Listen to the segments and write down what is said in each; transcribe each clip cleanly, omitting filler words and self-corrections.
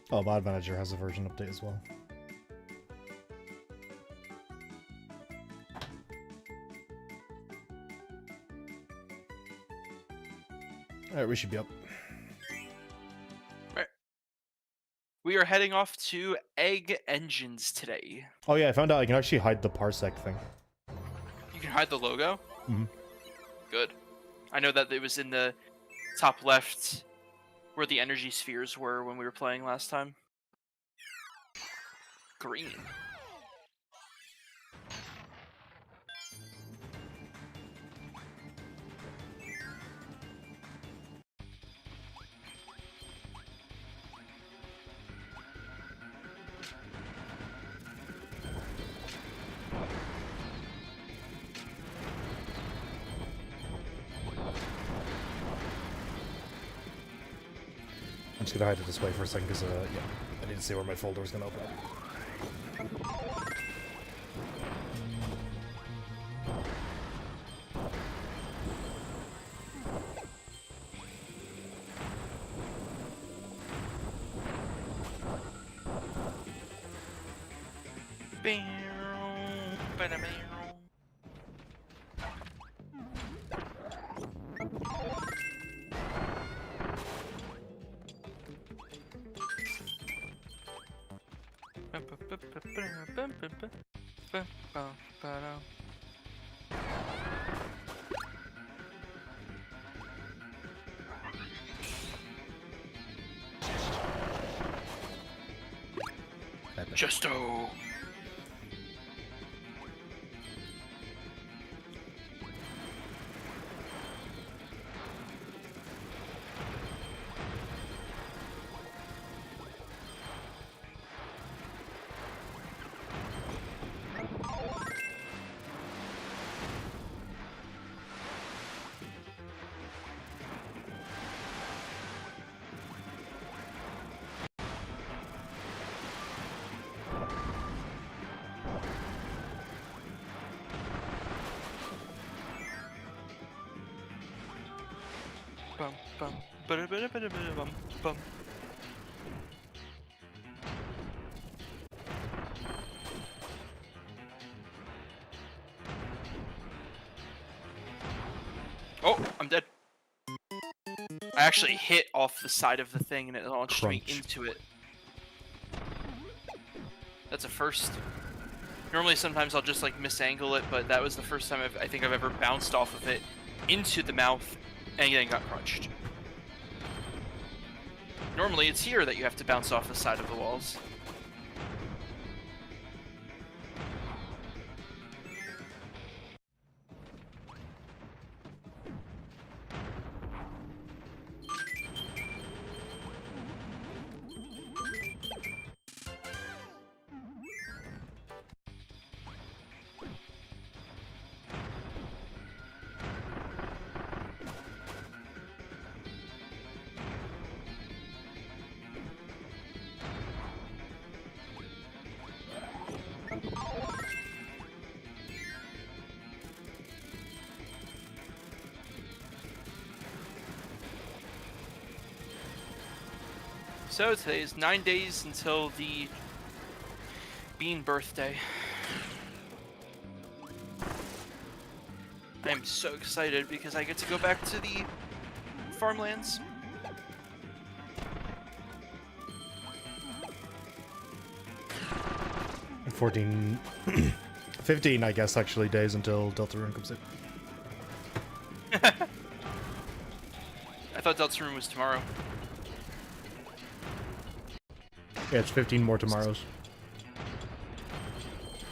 Oh, Mod Manager has a version update as well. Alright, we should be up. Right. We are heading off to Egg Engines today. Oh yeah, I found out I can actually hide the parsec thing. You can hide the logo? Mm-hmm. Good. I know that it was in the top left where the energy spheres were when we were playing last time. Green. I'm just gonna hide it this way for a second because, yeah, I didn't see where my folder was gonna open up. Justo. Bum bum bum bum. Oh, I'm dead. I actually hit off the side of the thing and it launched me into it. That's a first. Normally sometimes I'll just like misangle it, but that was the first time I think I've ever bounced off of it into the mouth and then got crunched. Normally it's here that you have to bounce off the side of the walls. So today is 9 days until the Bean birthday. I am so excited because I get to go back to the farmlands. And 14, 15, I guess, actually, days until Deltarune comes in. I thought Deltarune was tomorrow. Yeah, it's 15 more tomorrows.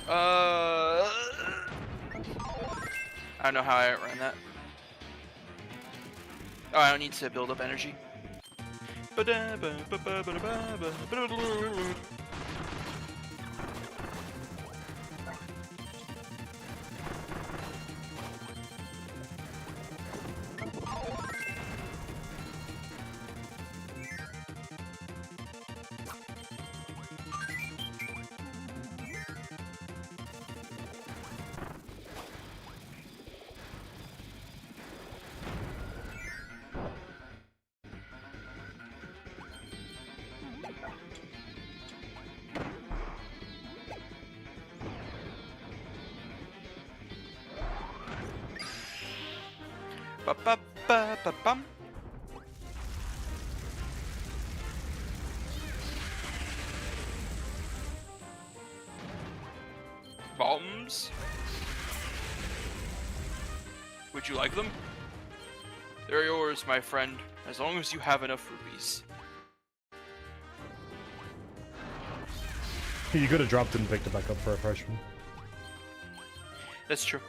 I don't know how I outrun that. Oh, I don't need to build up energy. Ba ba ba ba bum. Bombs. Would you like them? They're yours, my friend, as long as you have enough rupees. You could have dropped it and picked it back up for a freshman. That's true.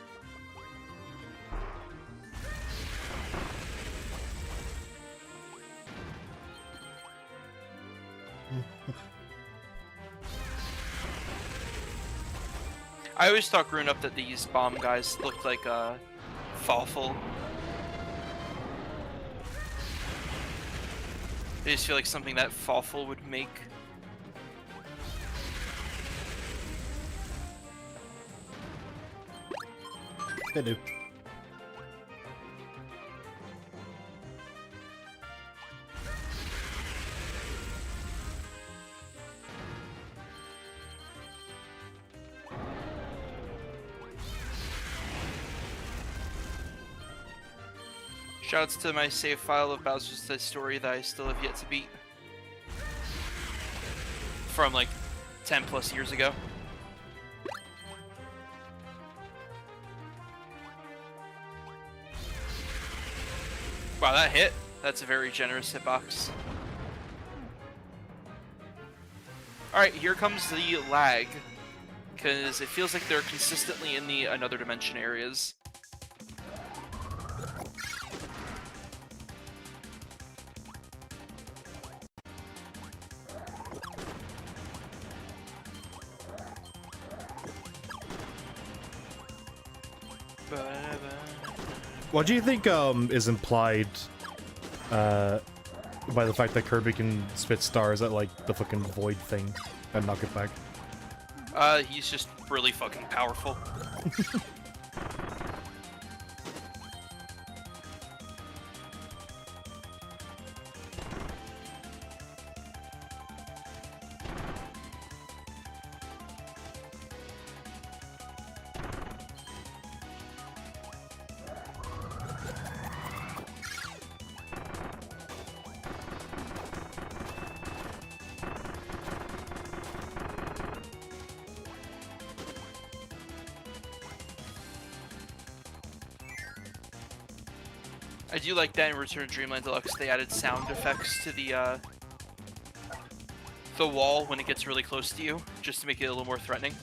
I always thought growing up that these bomb guys looked like Fawful. I just feel like something that Fawful would make. They do. Shoutouts to my save file of Bowser's story that I still have yet to beat. From like 10 plus years ago. Wow, that hit. That's a very generous hitbox. Alright, here comes the lag. Because it feels like they're consistently in the another dimension areas. What do you think is implied by the fact that Kirby can spit stars at like the fucking void thing and knock it back? He's just really fucking powerful. I do like that in Return of Dreamland Deluxe. They added sound effects to the wall when it gets really close to you, just to make it a little more threatening.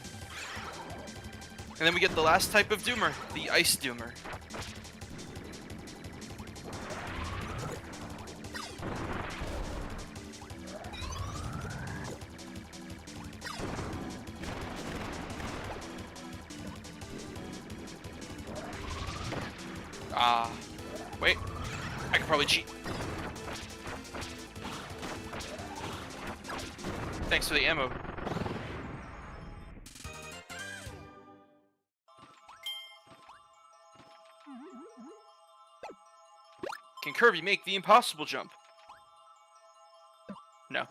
And then we get the last type of Doomer, the Ice Doomer. Wait. I could probably cheat. Thanks for the ammo. Can Kirby make the impossible jump? No.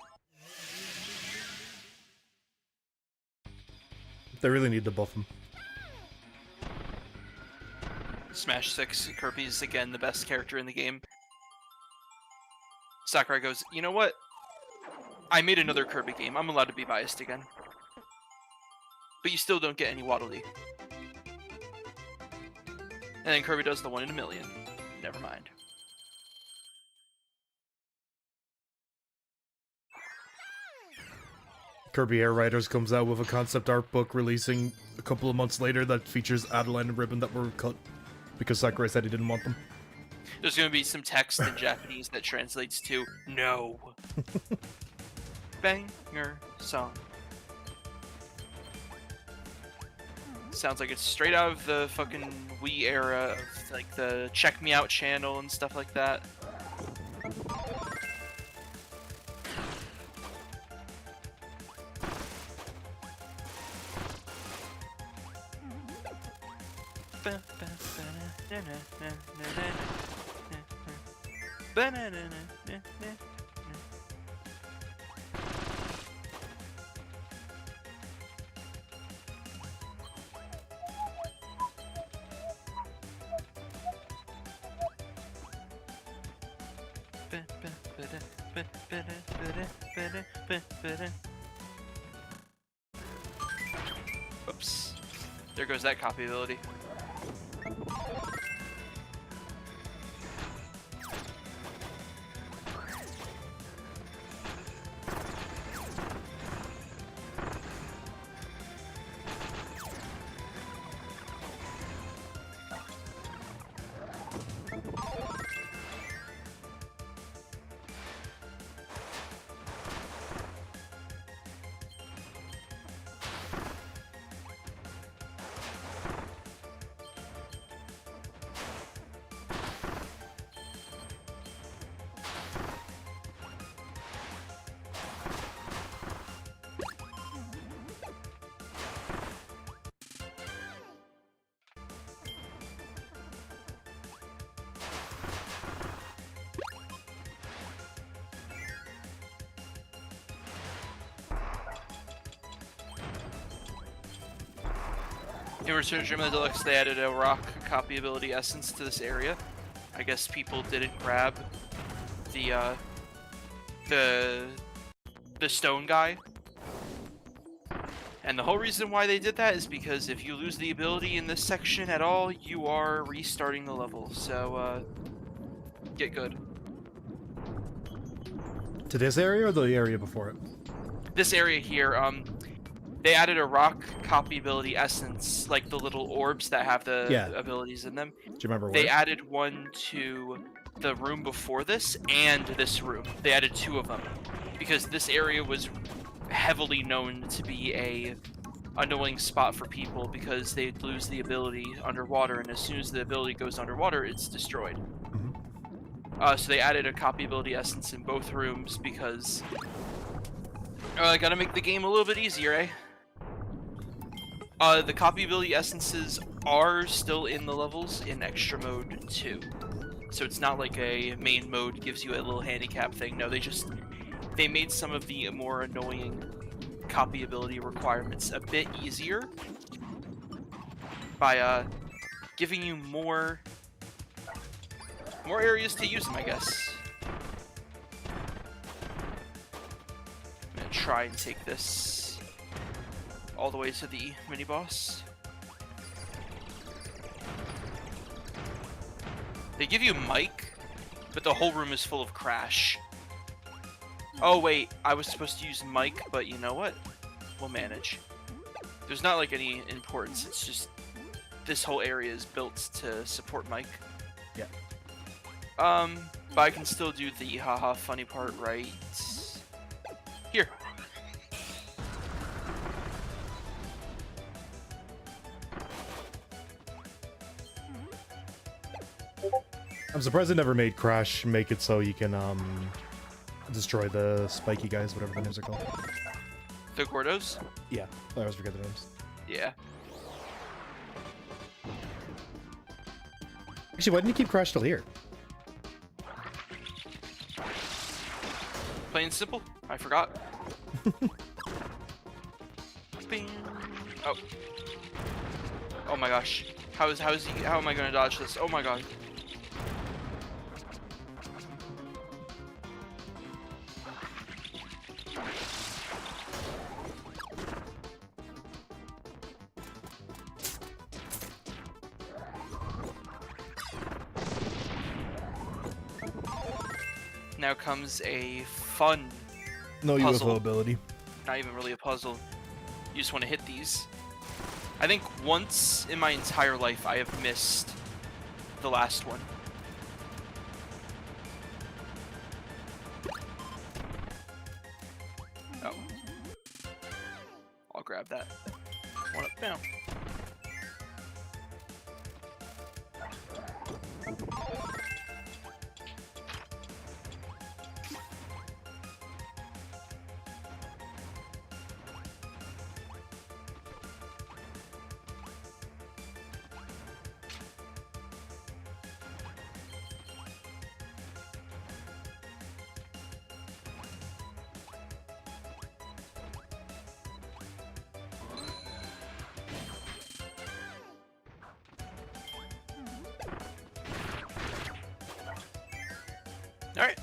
They really need to buff him. Smash 6, Kirby's again the best character in the game. Sakurai goes, you know what? I made another Kirby game. I'm allowed to be biased again. But you still don't get any Waddle Dee. And then Kirby does the 1 in a million. Never mind. Kirby Air Riders comes out with a concept art book releasing a couple of months later that features Adeline and Ribbon that were cut because Sakurai said he didn't want them. There's going to be some text in Japanese that translates to no. Banger song. Sounds like it's straight out of the fucking Wii era of like the Check Me Out channel and stuff like that. Oops. There goes that copy ability. In Return to Dreamland Deluxe, they added a rock copy ability essence to this area. I guess people didn't grab the stone guy. And the whole reason why they did that is because if you lose the ability in this section at all, you are restarting the level. So, get good. To this area or the area before it? This area here, they added a rock copy ability essence, like the little orbs that have the abilities in them. Do you remember where? They added one to the room before this and this room. They added 2 of them because this area was heavily known to be a annoying spot for people because they'd lose the ability underwater, and as soon as the ability goes underwater, it's destroyed. So they added a copy ability essence in both rooms because gotta make the game a little bit easier, eh? The copy ability essences are still in the levels in extra mode too. So it's not like a main mode gives you a little handicap thing. No, they made some of the more annoying copy ability requirements a bit easier by giving you more areas to use them, I guess. I'm gonna try and take this all the way to the mini boss. They give you Mike, but the whole room is full of Crash. Oh wait, I was supposed to use Mike, but you know what? We'll manage. There's not like any importance, it's just this whole area is built to support Mike. Yeah. But I can still do the haha funny part right here. I'm surprised they never made Crash make it so you can destroy the spiky guys, whatever the names are called. The Gordos? Yeah, I always forget the names. Yeah. Actually, why didn't you keep Crash till here? Plain and simple. I forgot. Bing. Oh. Oh my gosh. How am I gonna dodge this? Oh my god. Now comes a fun puzzle. UFO ability. Not even really a puzzle. You just want to hit these. I think once in my entire life I have missed the last one. Oh. I'll grab that. One up now. Alright,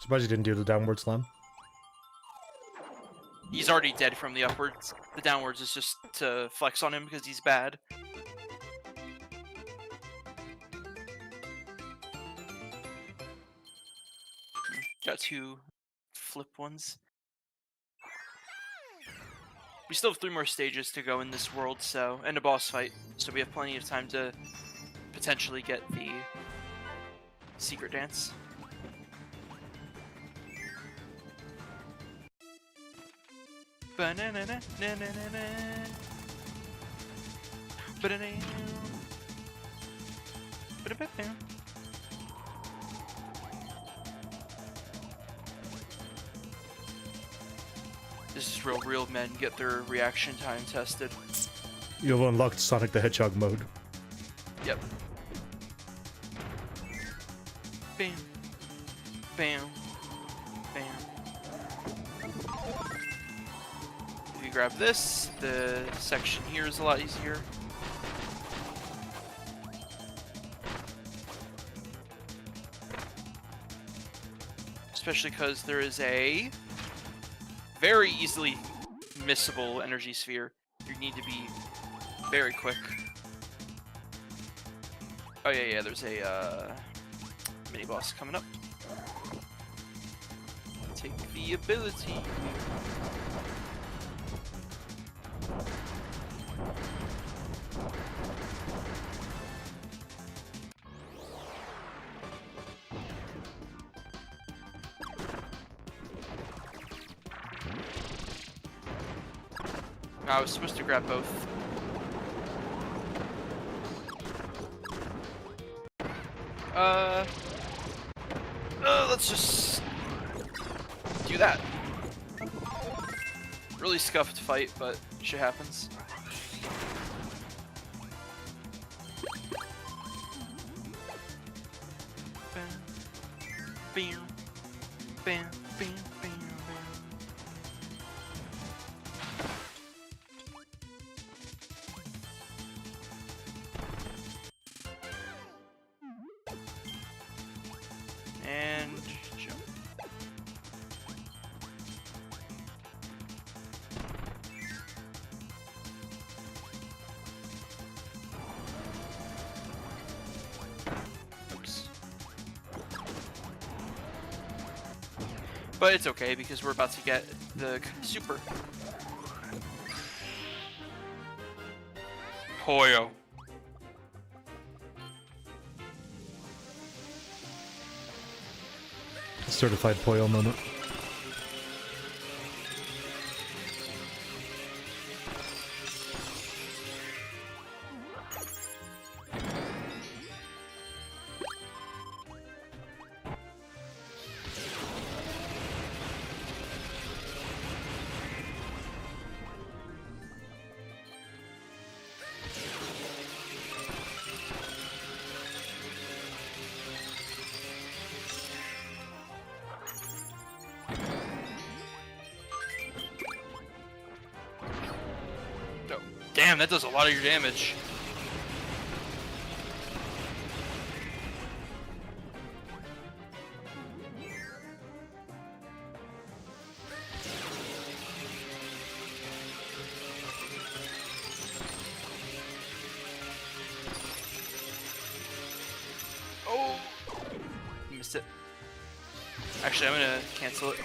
Surprised you didn't do the downward slam. He's already dead from the upwards. The downwards is just to flex on him because he's bad. Got 2 flip ones. We still have 3 more stages to go in this world, so, and a boss fight, so we have plenty of time to potentially get the secret dance. Banana, This is real men get their reaction time tested. You've unlocked Sonic the Hedgehog mode. Yep. Bam. Bam. Bam. If you grab this, the section here is a lot easier. Especially because there is a very easily missable energy sphere. You need to be very quick. Oh yeah, there's a mini boss coming up. Take the ability. I was supposed to grab both. Let's just do that. Really scuffed fight, but shit happens. Bam, bam, bam, bam, bam. And jump. Oops. But it's okay because we're about to get the super. Hoyo. Certified Poyo moment. Damn, that does a lot of your damage. Oh! Missed it. Actually, I'm gonna cancel it.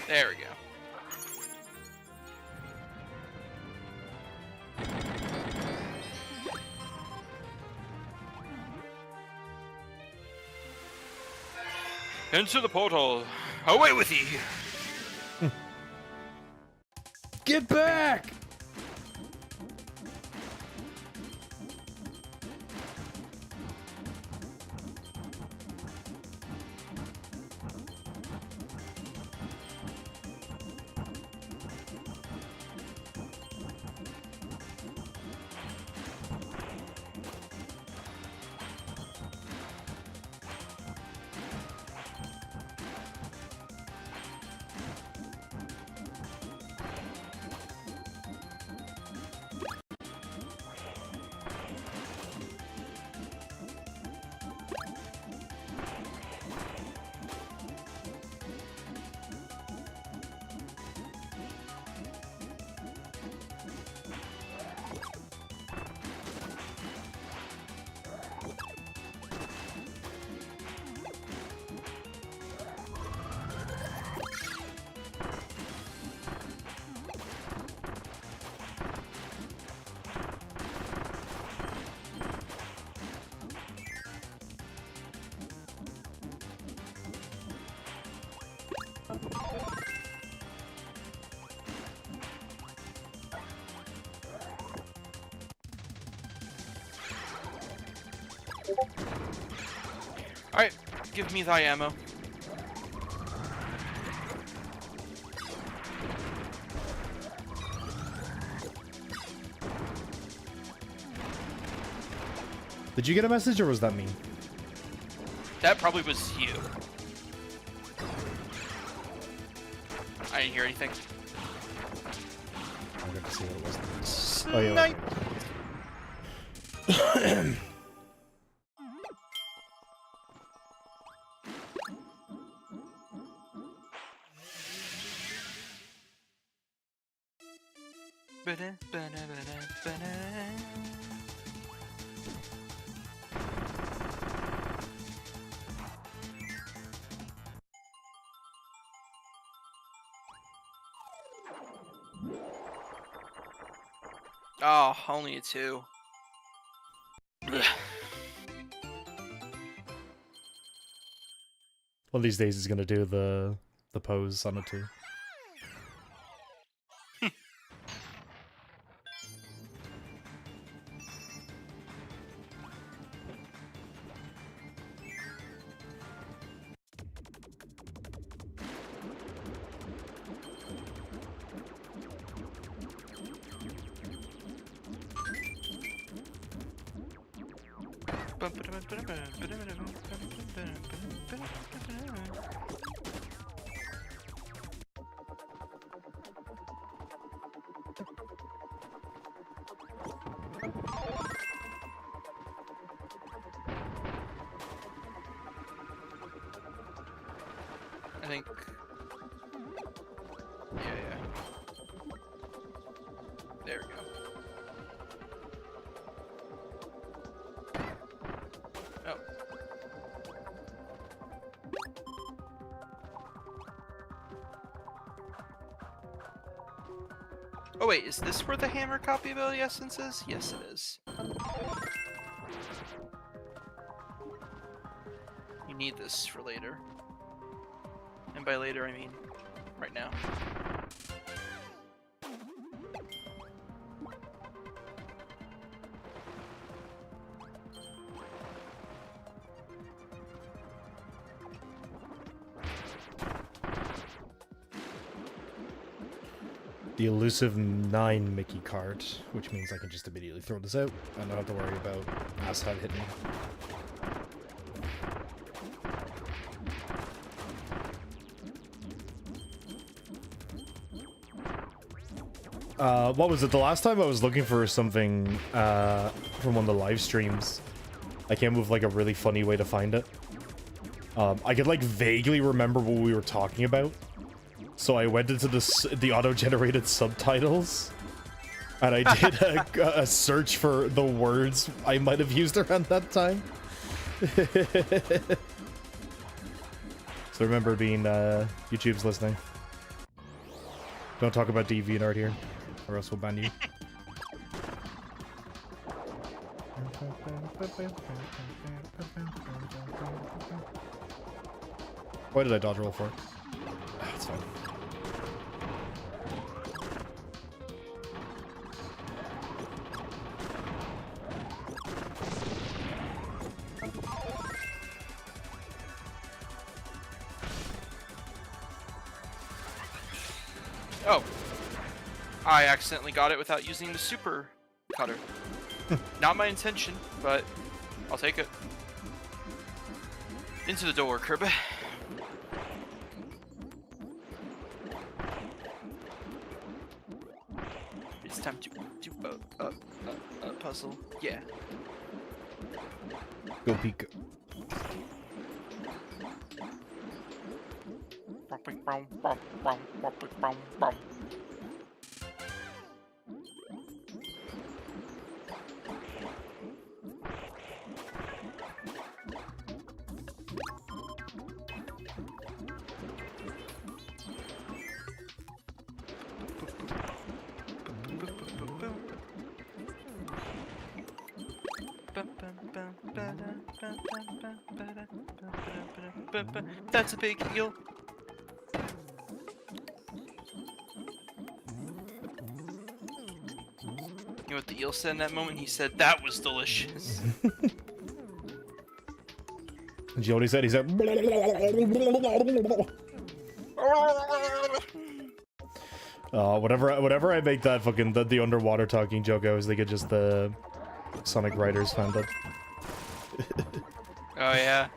There we go. Into the portal. Away with ye! Get back! Alright, give me thy ammo. Did you get a message or was that me? That probably was you. I didn't hear anything. I'm going to see what it was. Snipe! Oh, only a 2. Blech. One of these days he's gonna do the pose on it too. I think. Yeah. There we go. Oh. Oh wait, is this where the hammer copy ability essence is? Yes, it is. You need this for later. And by later, I mean right now. The elusive 9 Mickey card, which means I can just immediately throw this out. I don't have to worry about Asshole hitting me. What was it? The last time I was looking for something from one of the live streams, I came up with like a really funny way to find it. I could like vaguely remember what we were talking about, so I went into the auto-generated subtitles, and I did a search for the words I might have used around that time. So remember being YouTube's listening. Don't talk about DeviantArt here, or else we'll ban you. Why did I dodge roll for it? It's fine. Oh. I accidentally got it without using the super cutter. Not my intention, but I'll take it. Into the door, Kirby. It's time to do a puzzle. Yeah. Go peek. That's a big eel. You know what the eel said in that moment? He said, "That was delicious." you know what he said? He said... whenever I make that fucking... the underwater talking joke, I always think it's just the... Sonic Riders found it. Oh, yeah.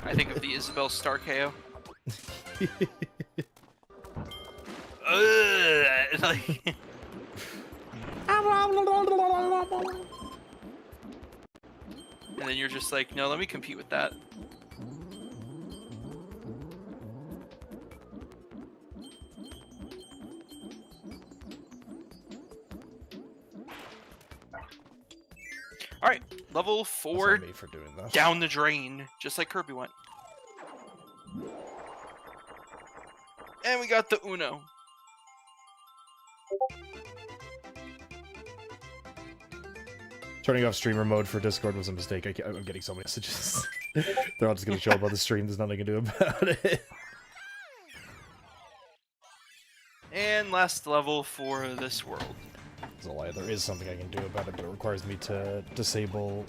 I think of the Isabelle Star KO. Like... And then you're just like, no, let me compete with that. Alright, level 4 me for doing that. down the drain, just like Kirby went. And we got the Uno. Turning off streamer mode for Discord was a mistake. I'm getting so many messages. They're all just gonna show up on the stream. There's nothing I can do about it. And last level for this world. There's a lie. There is something I can do about it, but it requires me to disable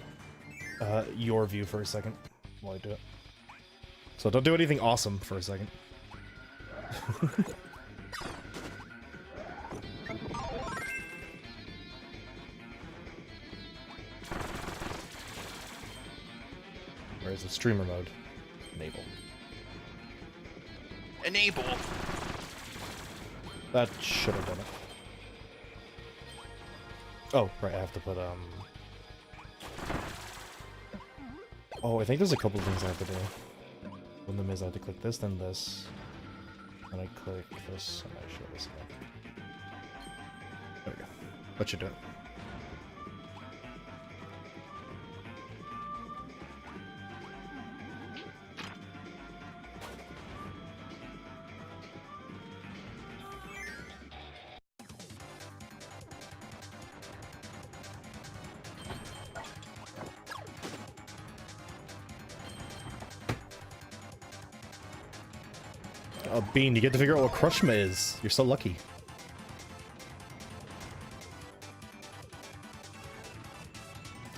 your view for a second while I do it. So don't do anything awesome for a second. Where is the streamer mode? Enable. Enable. That should have done it. Oh, right, I have to put, Oh, I think there's a couple things I have to do. One of them is I have to click this, then this. And I click this, and I show this again. There we go. That should do it. Oh, Bean, you get to figure out what Crushma is. You're so lucky.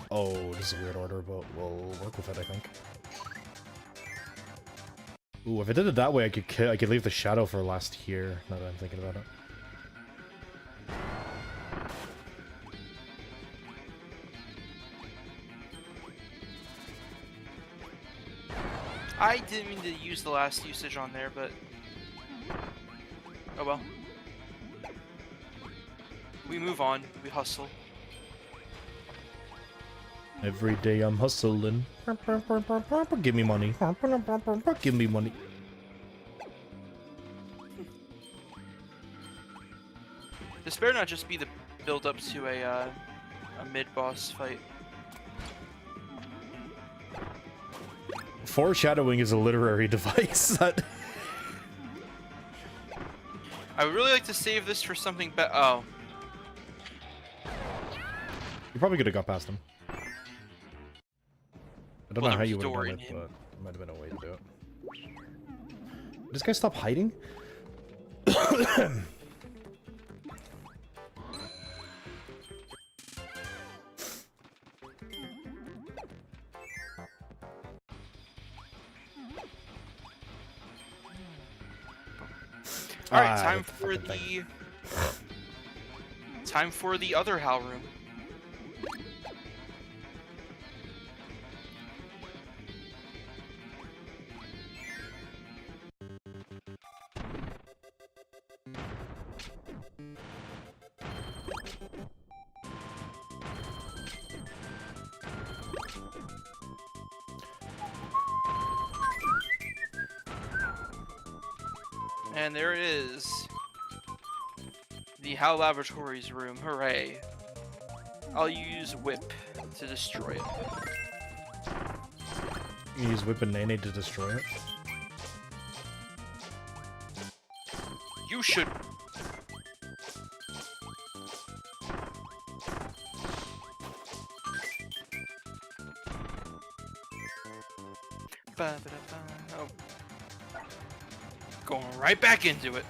Oh, this is a weird order, but we'll work with it, I think. Ooh, if I did it that way, I could leave the shadow for last here, now that I'm thinking about it. I didn't mean to use the last usage on there, but... Oh well. We move on. We hustle. Every day I'm hustling. Give me money. Give me money. This better not just be the build-up to a mid-boss fight. Foreshadowing is a literary device that... I would really like to save this for something better. Oh. You probably could have got past him. I don't know how you would have done it, him. but it might have been a way to do it. Did this guy stop hiding? Alright, time for the other HAL room. And there it is. The HAL Laboratories room. Hooray. I'll use Whip to destroy it. You use Whip and Nene to destroy it? You should... Oh. Going right back into it.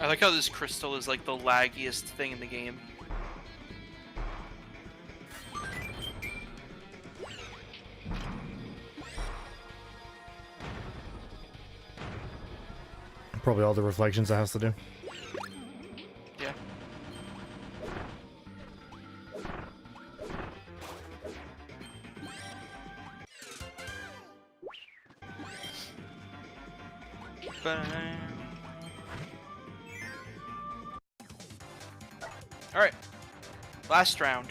I like how this crystal is like the laggiest thing in the game. Probably all the reflections it has to do. Yeah. Alright. Last round.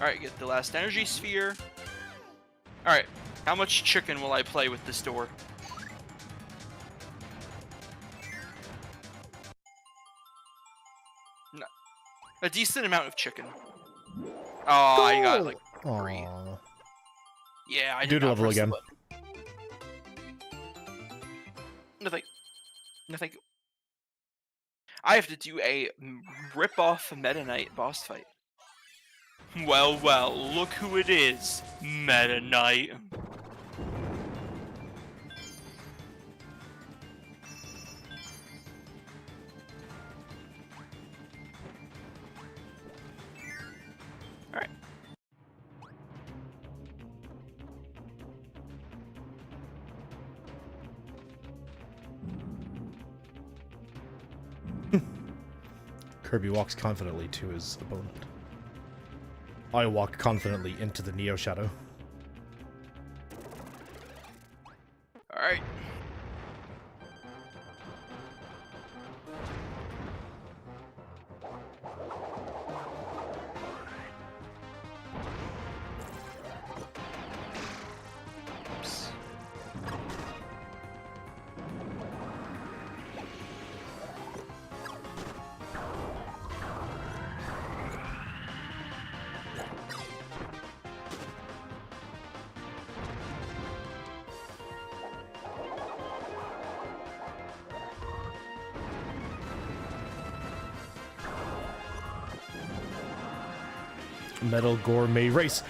Alright, get the last energy sphere. Alright, how much chicken will I play with this door? No. A decent amount of chicken. Oh, I got like 3. Aww. Yeah, I did Dude not level press the again. button. Nothing. Nothing. I have to do a rip-off Meta Knight boss fight. Well, well, look who it is, Meta Knight. Alright. Kirby walks confidently to his opponent. I walk confidently into the Neo Shadow. Alright. Oops. Metal Gourmet Race.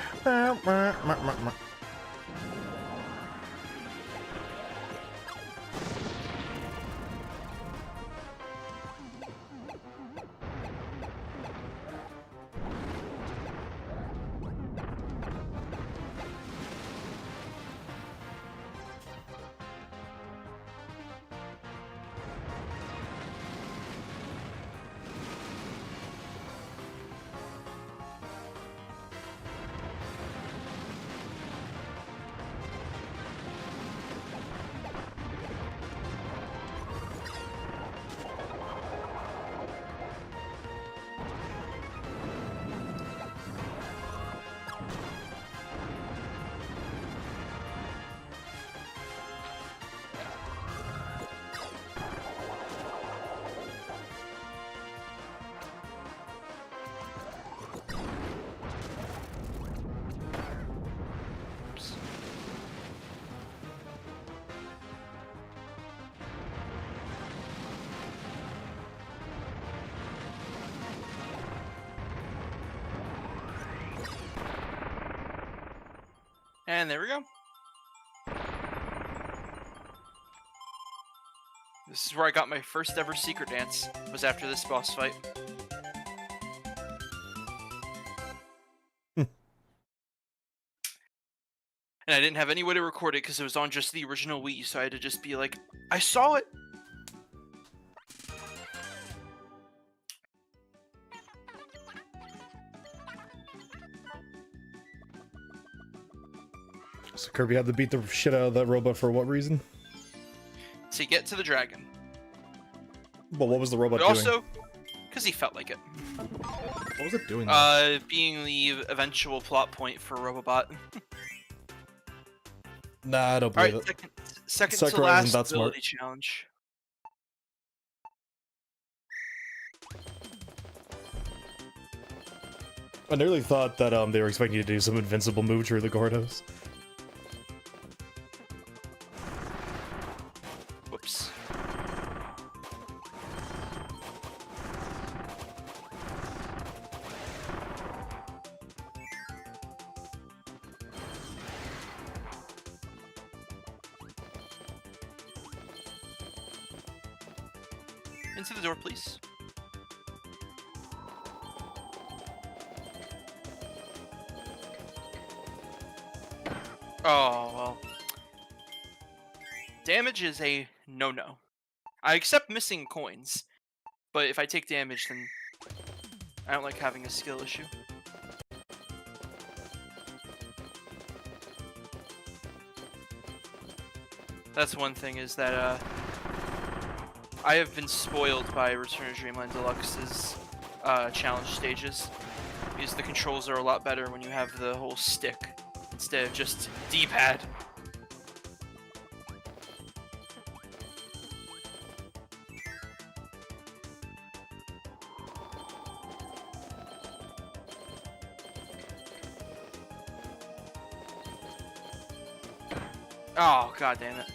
And there we go. This is where I got my first ever secret dance, was after this boss fight. And I didn't have any way to record it because it was on just the original Wii, so I had to just be like, I saw it! So Kirby had to beat the shit out of that robot for what reason? To get to the dragon. Well, what was the robot But doing? also, because he felt like it. What was it doing? There? Being the eventual plot point for Robobot. Nah, I don't All believe right, it. second Sakura to last isn't that smart. ability challenge. I nearly thought that they were expecting you to do some invincible move through the Gordos. Whoops. Into the door, please. Oh, well. Damage is a no-no. I accept missing coins, but if I take damage, then I don't like having a skill issue. That's one thing, is that, I have been spoiled by Return of Dreamland Deluxe's challenge stages, because the controls are a lot better when you have the whole stick instead of just D-pad. Oh, god damn it.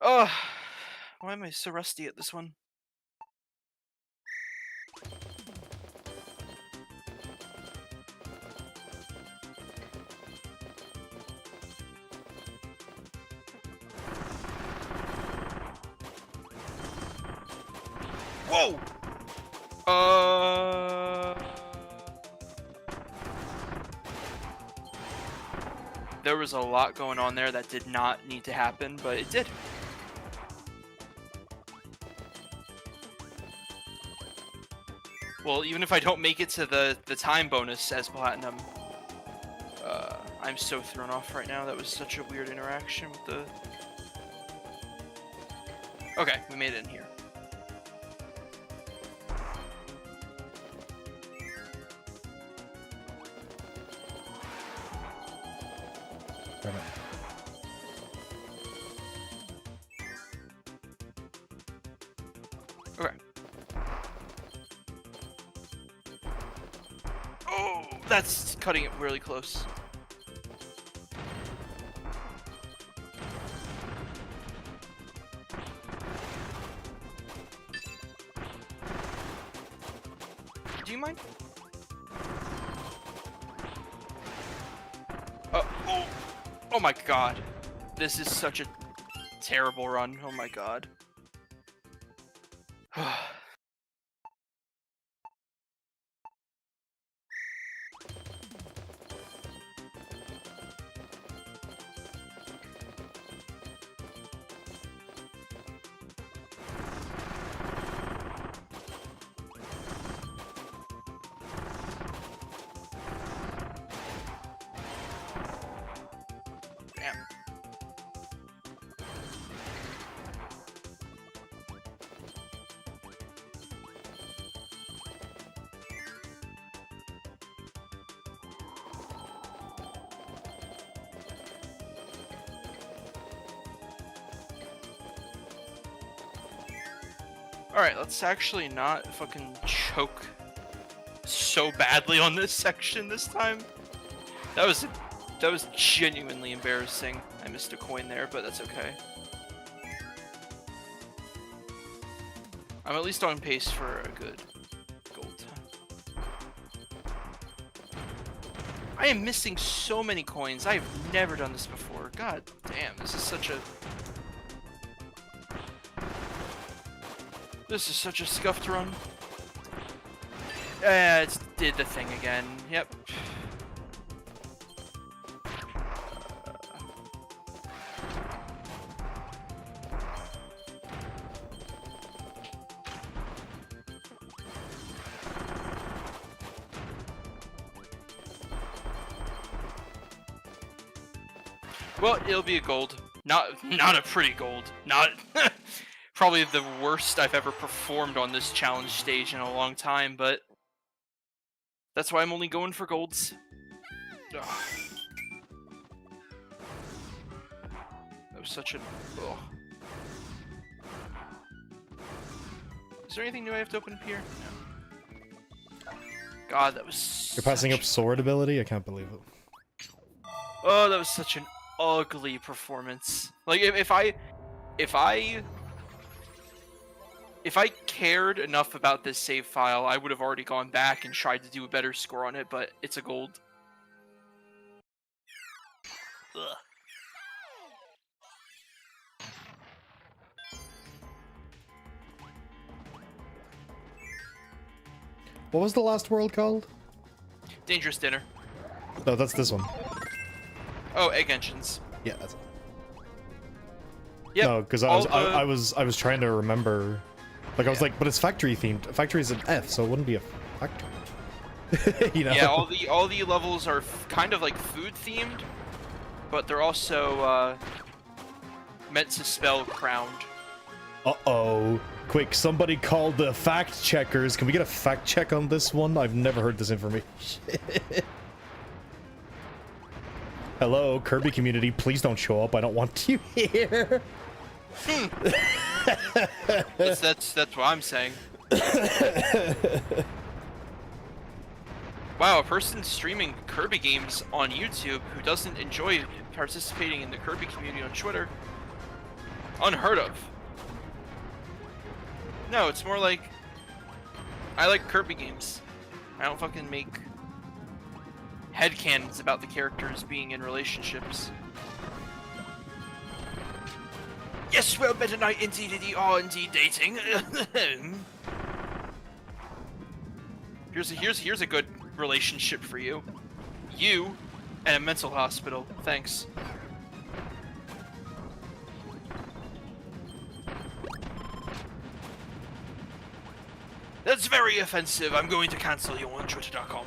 Oh, why am I so rusty at this one? Whoa! There was a lot going on there that did not need to happen, but it did. Well, even if I don't make it to the time bonus as platinum, I'm so thrown off right now. That was such a weird interaction with the... Okay, we made it in here. Okay. Oh, that's cutting it really close. Do you mind? Oh, oh my god. This is such a terrible run. Oh my god. Damn. Alright, let's actually not fucking choke so badly on this section this time. That was genuinely embarrassing. I missed a coin there, but that's okay. I'm at least on pace for a good gold. I am missing so many coins. I've never done this before. God damn, this is such a... This is such a scuffed run. It did the thing again. Yep. Well, it'll be a gold. Not a pretty gold. Not probably the worst I've ever performed on this challenge stage in a long time, but that's why I'm only going for golds. Ugh. That was such an... Ugh. Is there anything new I have to open up here? No. God, that was You're passing up sword ability? I can't believe it. Oh, that was such an ugly performance. Like, if I cared enough about this save file, I would have already gone back and tried to do a better score on it, but it's a gold. Ugh. What was the last world called? Dangerous Dinner. No, that's this one. Oh, Egg Engines. Yeah, that's it. Yep. No, because I was trying to remember. Like I was like, but it's factory themed. Factory is an F, so it wouldn't be a factory. You know? Yeah, all the levels are kind of like food themed, but they're also meant to spell crowned. Uh-oh. Quick, somebody call the fact checkers. Can we get a fact check on this one? I've never heard this information. Hello, Kirby community, please don't show up. I don't want you here. That's what I'm saying. Wow, a person streaming Kirby games on YouTube who doesn't enjoy participating in the Kirby community on Twitter? Unheard of. No, it's more like I like Kirby games. I don't fucking make headcanons about the characters being in relationships. Yes, well, better night indeed, indeed dating. Here's a good relationship for you. You and a mental hospital. Thanks. That's very offensive. I'm going to cancel you on Twitter.com.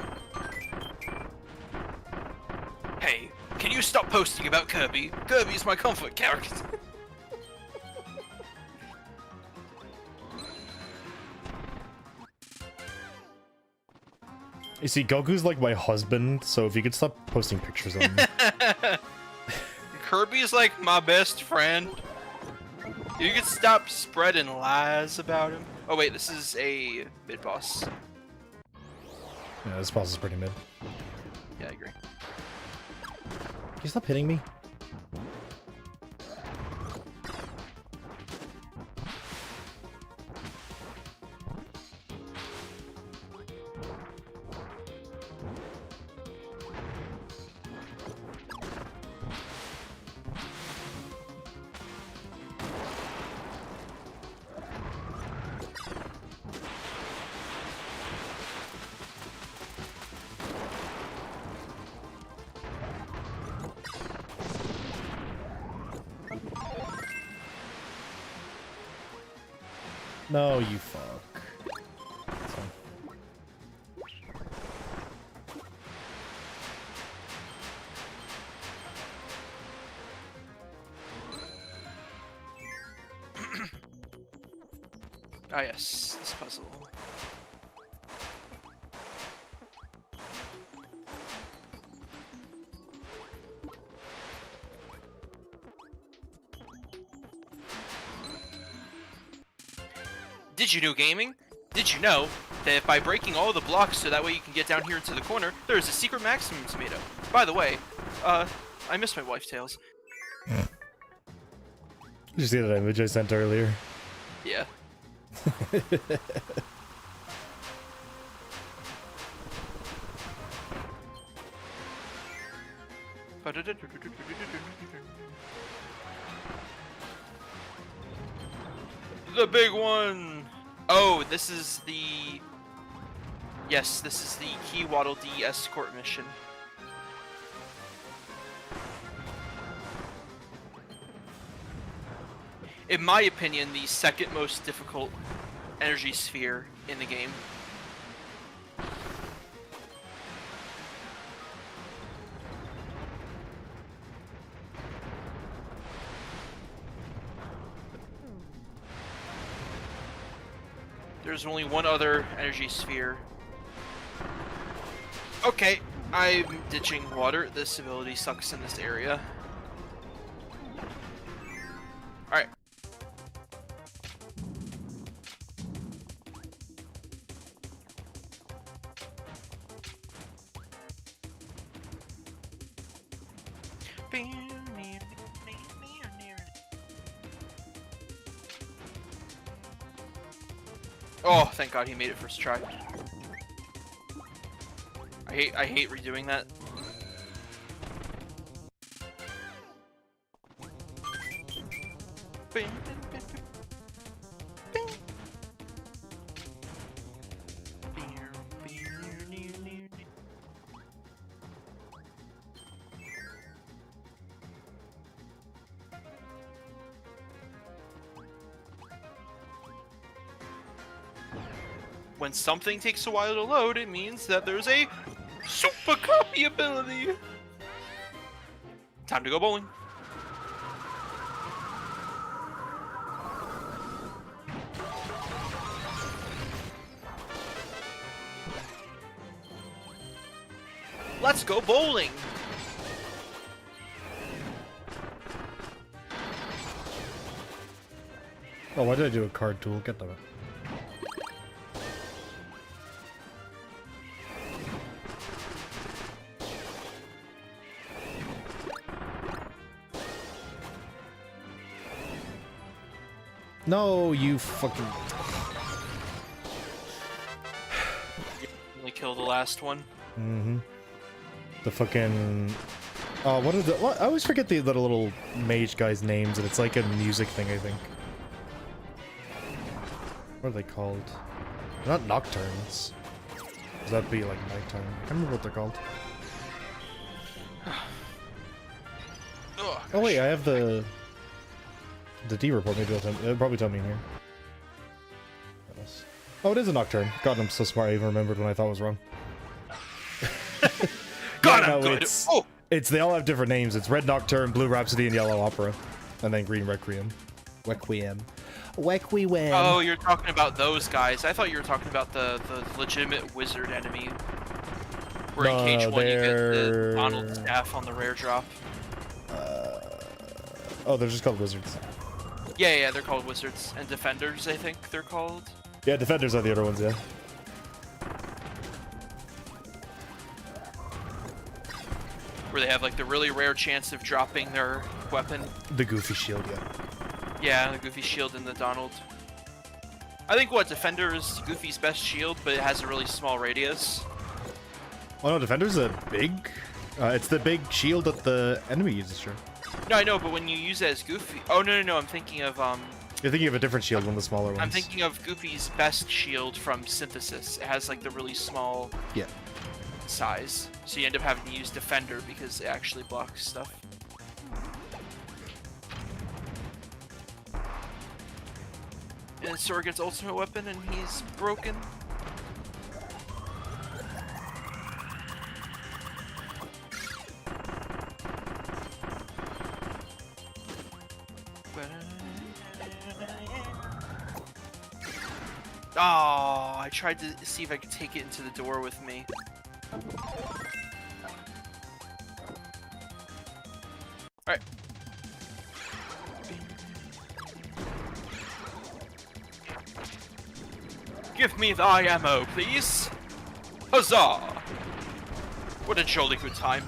Hey, can you stop posting about Kirby? Kirby's my comfort character. You see, Goku's like my husband, so if you could stop posting pictures of him. Kirby's like my best friend. You could stop spreading lies about him. Oh wait, this is a mid boss. Yeah, this boss is pretty mid. Yeah, I agree. Can you stop hitting me? No, you fuck. That's fine. Ah yes, this puzzle. Did you know, gaming? Did you know that by breaking all the blocks so that way you can get down here into the corner, there is a secret maximum tomato? By the way, I missed my wife tails. Did you see that image I sent earlier? Yeah. The big one! Oh, this is the... Yes, this is the Key Waddle D escort mission. In my opinion, the second most difficult energy sphere in the game. There's only one other energy sphere. Okay, I'm ditching water. This ability sucks in this area. Oh, thank God he made it first try. I hate redoing that. When something takes a while to load, it means that there's a super copy ability. Time to go bowling. Let's go bowling. Oh, why did I do a card tool? Get them. No, you fucking... Only kill the last one. Mm-hmm. The fucking... Oh, what are the... What? I always forget the little mage guy's names, and it's like a music thing, I think. What are they called? They're not nocturnes. Does that be like nighttime? I can't remember what they're called. Oh wait, I have the D report. Maybe it'll probably tell me in here. What else? Oh, it is a nocturne. God, I'm so smart. I even remembered when I thought it was wrong. God, yeah, I'm good. It's they all have different names. It's Red Nocturne, Blue Rhapsody, and Yellow Opera, and then Green Requiem. Requiem. Oh, you're talking about those guys. I thought you were talking about the legitimate wizard enemy. Where in cage 1 you get the Donald staff on the rare drop. Oh, they're just called wizards. Yeah, they're called wizards. And defenders, I think they're called. Yeah, defenders are the other ones, yeah. Where they have like the really rare chance of dropping their weapon. The goofy shield, yeah. Yeah, the Goofy shield and the Donald. I think what Defender is Goofy's best shield, but it has a really small radius. Oh no, Defender's a big. It's the big shield that the enemy uses, sure. No, I know, but when you use it as Goofy, oh no, I'm thinking of You're thinking of a different shield, one of the smaller ones. I'm thinking of Goofy's best shield from Synthesis. It has like the really small size, so you end up having to use Defender because it actually blocks stuff. And Sora gets ultimate weapon and he's broken. Oh, I tried to see if I could take it into the door with me. Alright. Give me thy ammo, please. Huzzah! What a jolly good time.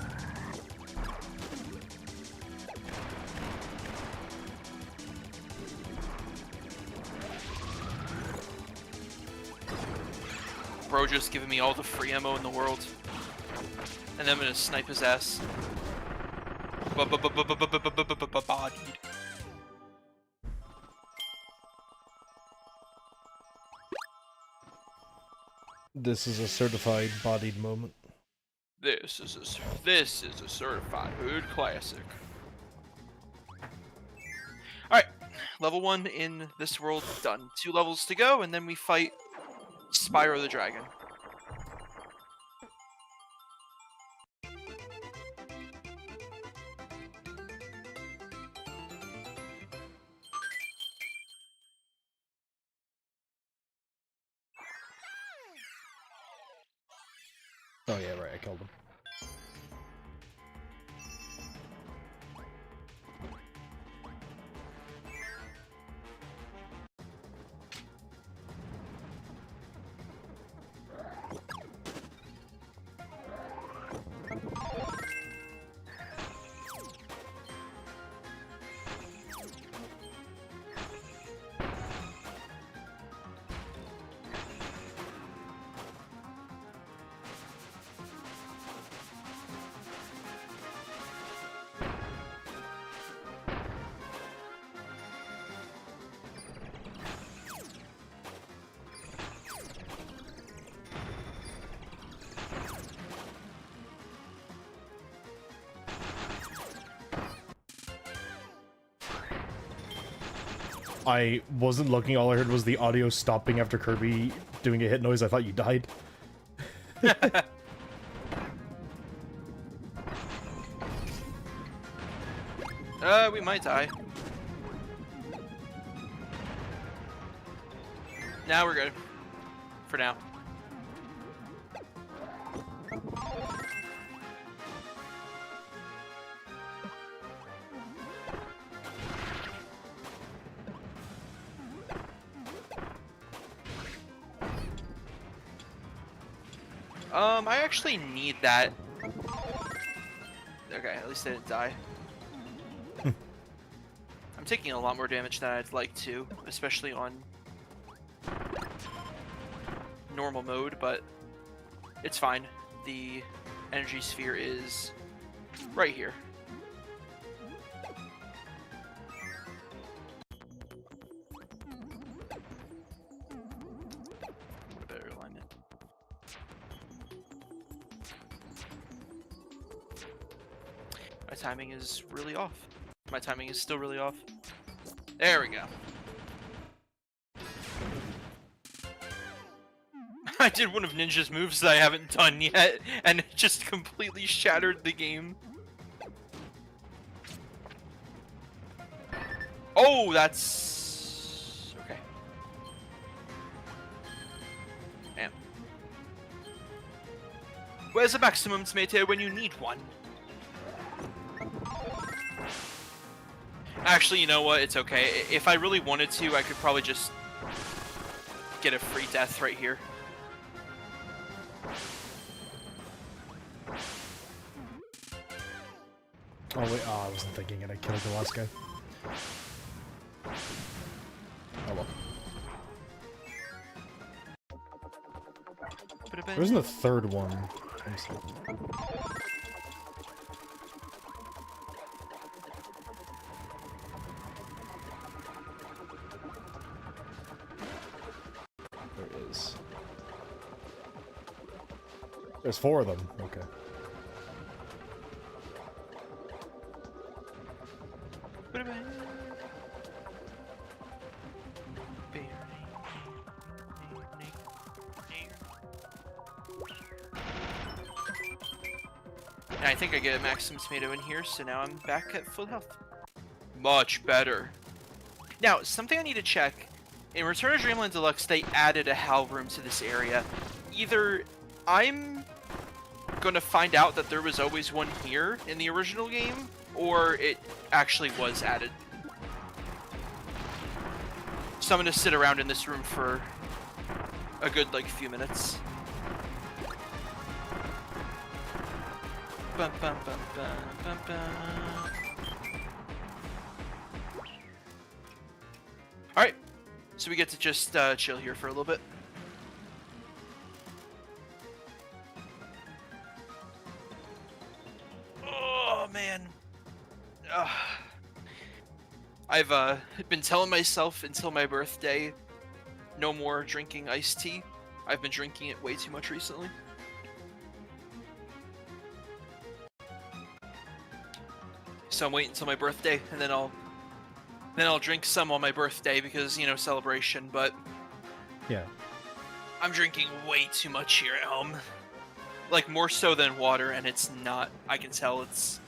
Bro just giving me all the free ammo in the world. And then I'm gonna snipe his ass. Bodied. This is a certified bodied moment. This is a certified hood classic. Alright, level 1 in this world done. 2 levels to go, and then we fight Spyro the Dragon. Oh yeah, right, I killed him. I wasn't looking, all I heard was the audio stopping after Kirby doing a hit noise. I thought you died. We might die. Now we're good. For now. I actually need that. Okay, at least I didn't die. I'm taking a lot more damage than I'd like to, especially on normal mode, but it's fine. The energy sphere is right here. Better alignment. My timing is really off. My timing is still really off. There we go. I did one of Ninja's moves that I haven't done yet, and it just completely shattered the game. Oh, that's... okay. Damn. Where's the maximum tomato when you need one? Actually, you know what? It's okay. If I really wanted to, I could probably just get a free death right here. Oh wait, I wasn't thinking it. I killed the last guy. Oh well. There isn't a third one. There is. There's 4 of them. Okay. And I think I get a maximum tomato in here, so now I'm back at full health. Much better. Now, something I need to check. In Return of Dreamland Deluxe, they added a HAL room to this area. Either I'm going to find out that there was always one here in the original game, or it actually was added. So I'm going to sit around in this room for a good, like, few minutes. Bum, bum, bum, bum, bum, bum. Alright, so we get to just chill here for a little bit. Oh, man. I've been telling myself until my birthday, no more drinking iced tea. I've been drinking it way too much recently. So I'm waiting until my birthday, and then I'll drink some on my birthday because, you know, celebration, but yeah, I'm drinking way too much here at home. Like, more so than water, and it's not, I can tell it's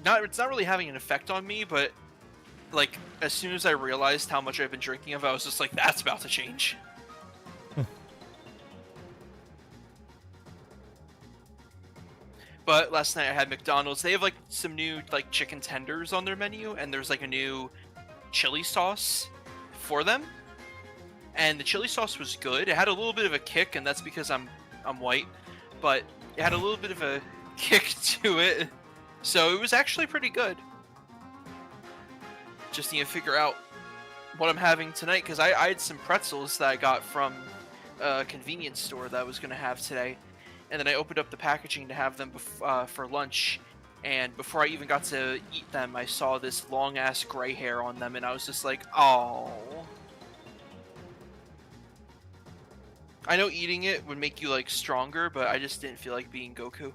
not really having an effect on me, but like, as soon as I realized how much I've been drinking of, I was just like, that's about to change. But last night I had McDonald's. They have like some new like chicken tenders on their menu, and there's like a new chili sauce for them. And the chili sauce was good. It had a little bit of a kick, and that's because I'm white, but it had a little bit of a kick to it. So it was actually pretty good. Just need to figure out what I'm having tonight, because I had some pretzels that I got from a convenience store that I was going to have today. And then I opened up the packaging to have them for lunch, and before I even got to eat them, I saw this long-ass gray hair on them, and I was just like, oh. I know eating it would make you, like, stronger, but I just didn't feel like being Goku.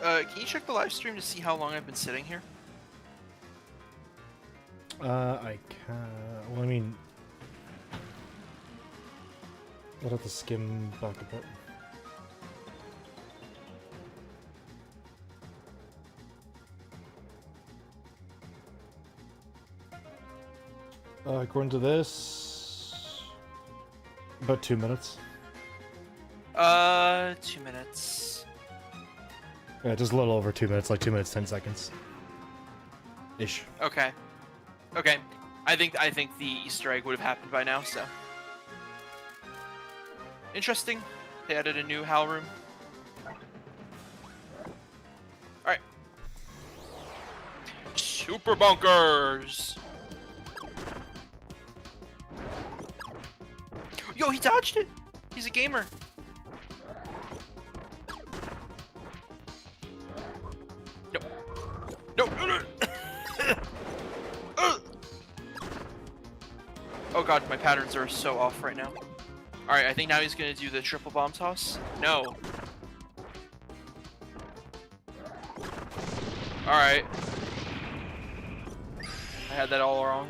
Can you check the live stream to see how long I've been sitting here? I can. Well, I mean, I'll have to skim back a bit. According to this, about 2 minutes. 2 minutes. Yeah, just a little over 2 minutes, like 2 minutes 10 seconds. Ish. Okay. Okay. I think the Easter egg would have happened by now, so. Interesting. They added a new HAL room. Alright. Super bunkers! Yo, he dodged it! He's a gamer. No. No, no, no. Oh god, my patterns are so off right now. Alright, I think now he's gonna do the triple bomb toss. No. Alright. I had that all wrong.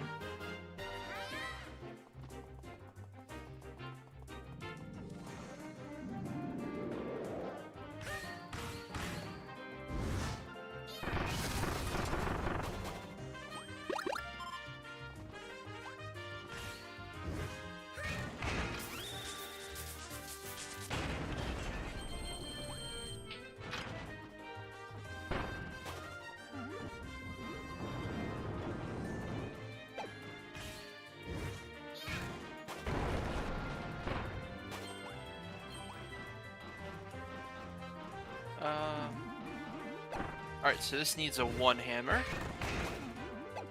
Alright, so this needs a 1 hammer,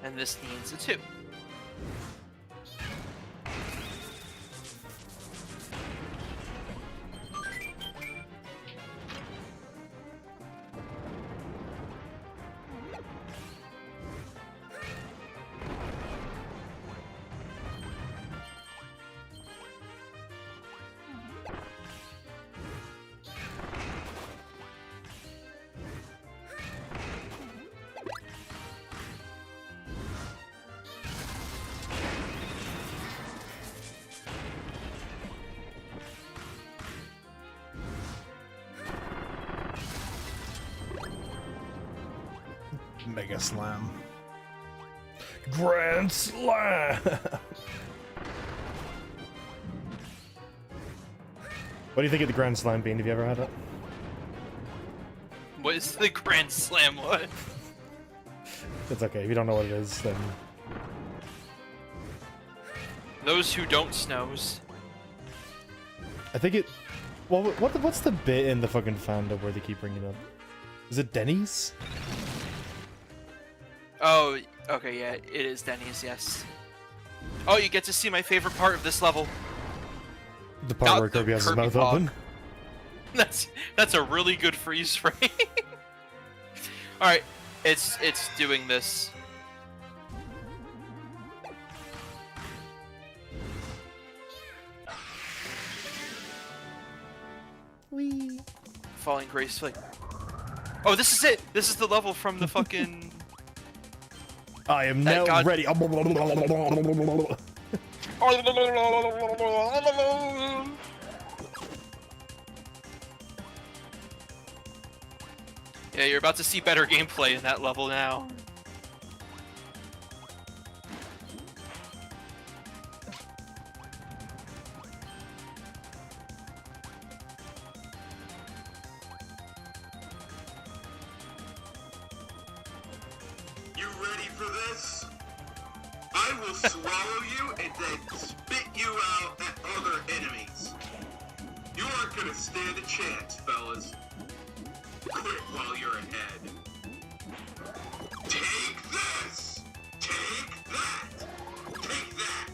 and this needs a 2. Mega Slam. Grand Slam! What do you think of the Grand Slam, Bean? Have you ever had it? What is the Grand Slam? What? It's okay. If you don't know what it is, then... Those who don't knows. I think it... Well, what's the bit in the fucking fandom where they keep bringing up? Is it Denny's? Oh, okay, yeah, it is Denny's, yes. Oh, you get to see my favorite part of this level. The part where Kirby has his mouth open? That's a really good freeze frame. Alright, it's doing this. Whee! Falling gracefully. Oh, this is it! This is the level from the fucking... I am now ready. Yeah, you're about to see better gameplay in that level now. You ready for this? I will swallow you and then spit you out at other enemies. You aren't gonna stand a chance, fellas. Quit while you're ahead. Take this! Take that! Take that!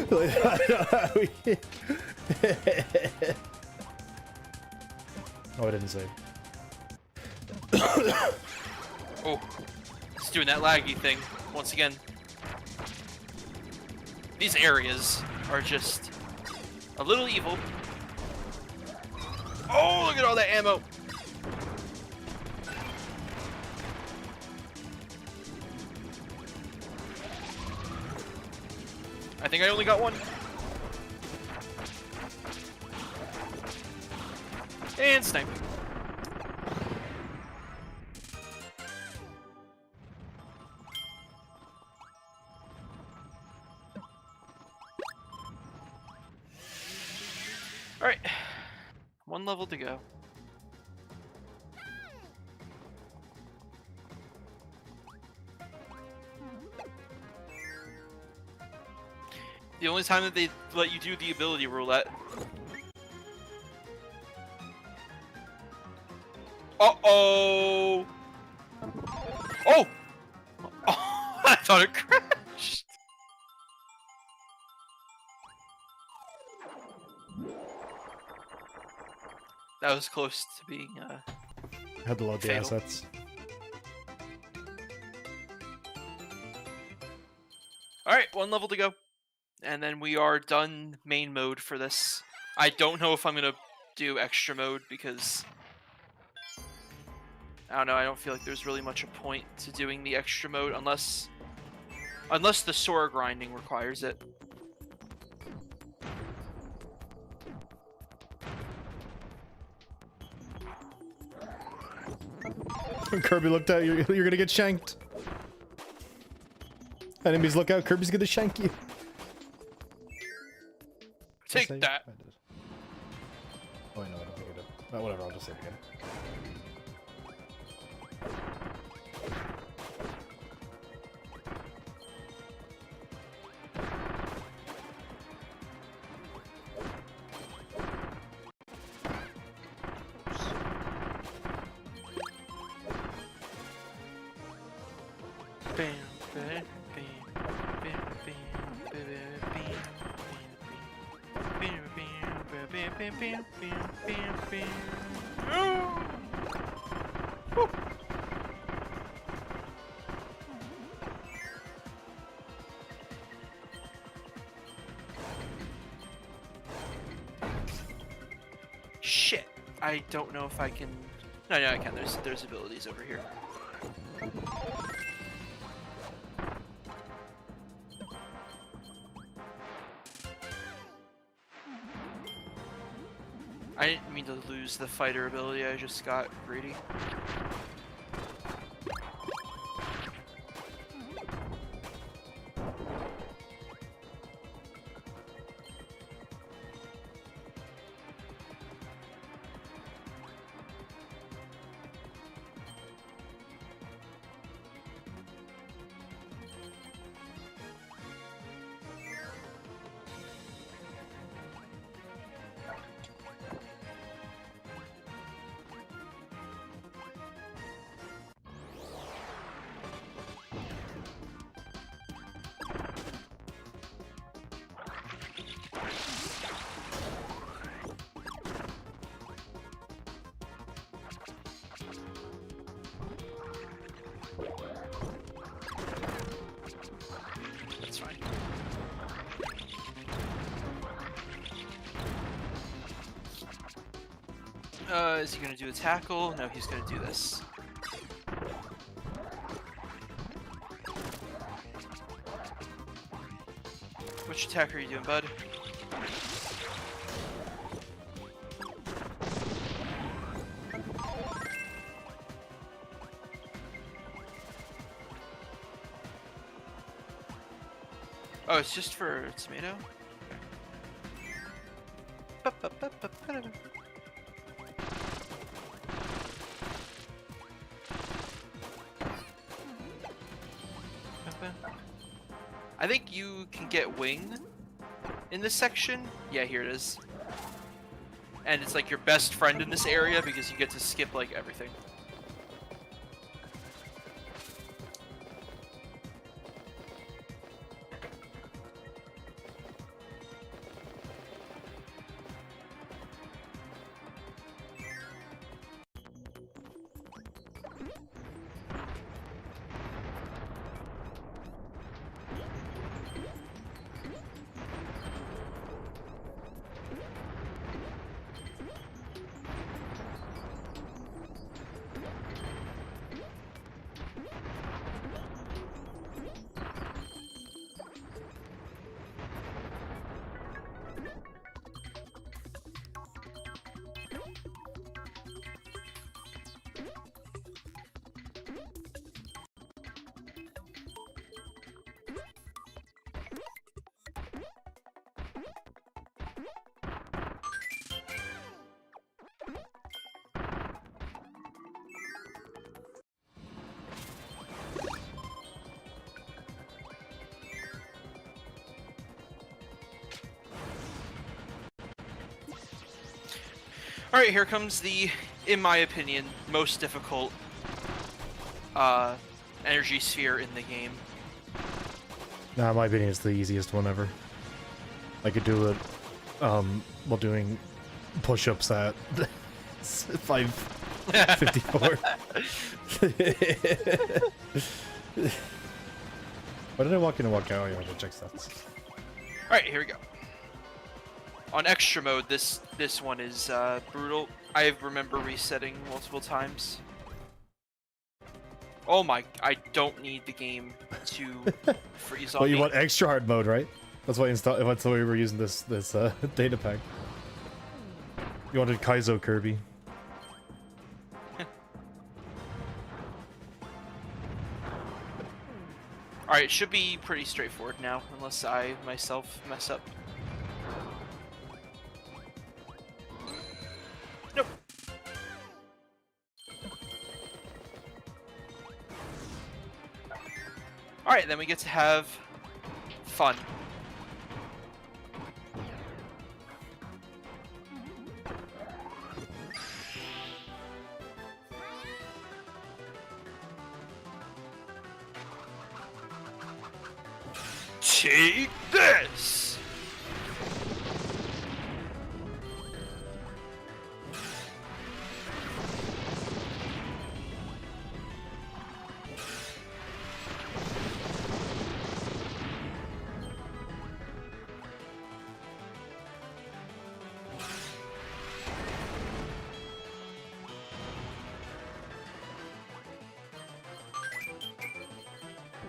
Oh, I didn't say. Oh, it's doing that laggy thing once again. These areas are just a little evil. Oh, look at all that ammo. I think I only got one. And snipe. Alright. One level to go. The only time that they let you do the ability roulette. Uh-oh! Oh! Oh! I thought it crashed! That was close to being, Had to load the fatal. assets. Alright, one level to go. And then we are done main mode for this. I don't know if I'm gonna do extra mode because I don't know, I don't feel like there's really much a point to doing the extra mode unless the Sora grinding requires it. Kirby looked out, you're gonna get shanked. Enemies look out, Kirby's gonna shank you. Take Say- that. I did. Oh, I know, I don't think I did. Oh, whatever, I'll just say it again. Bam, bam, bam, bam, bam, bam, bam, bam, bam. Oh! Woo! Shit. I don't know if I can. No, I can. There's abilities over here. I didn't mean to lose the fighter ability, I just got greedy. That's fine. Is he gonna do a tackle? No, he's gonna do this. Which attack are you doing, bud? Oh, it's just for tomato? Okay. I think you can get wing in this section. Yeah, here it is. And it's like your best friend in this area because you get to skip like everything. Alright, here comes the, in my opinion, most difficult energy sphere in the game. Nah, in my opinion, it's the easiest one ever. I could do it while doing push-ups at 5:54. Why did I walk in and walk out? Oh, yeah, I gotta check stats. Alright, here we go. On extra mode, this one is brutal. I remember resetting multiple times. Oh my, I don't need the game to freeze on Well, you me. want extra hard mode, right? That's why that's why we were using this data pack. You wanted Kaizo Kirby. Alright, it should be pretty straightforward now, unless I myself mess up. Nope. Alright, then we get to have fun. Take this!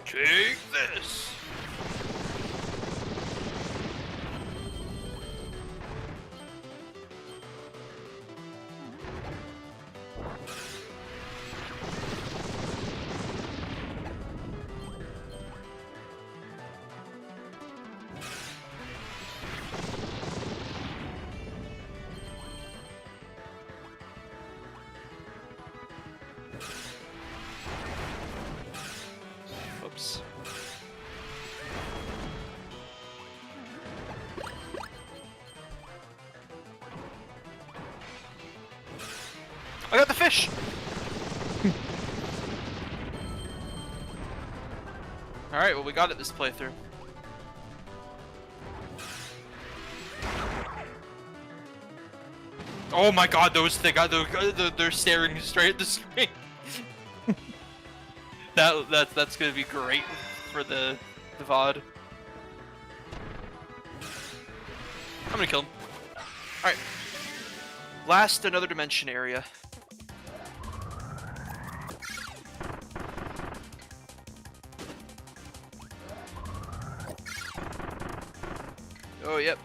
Take this! Oops. I got the fish! Alright, well we got it this playthrough. Oh my god, they're staring straight at the screen. That's gonna be great for the VOD. I'm gonna kill him. Alright. Last another dimension area. Oh, yep.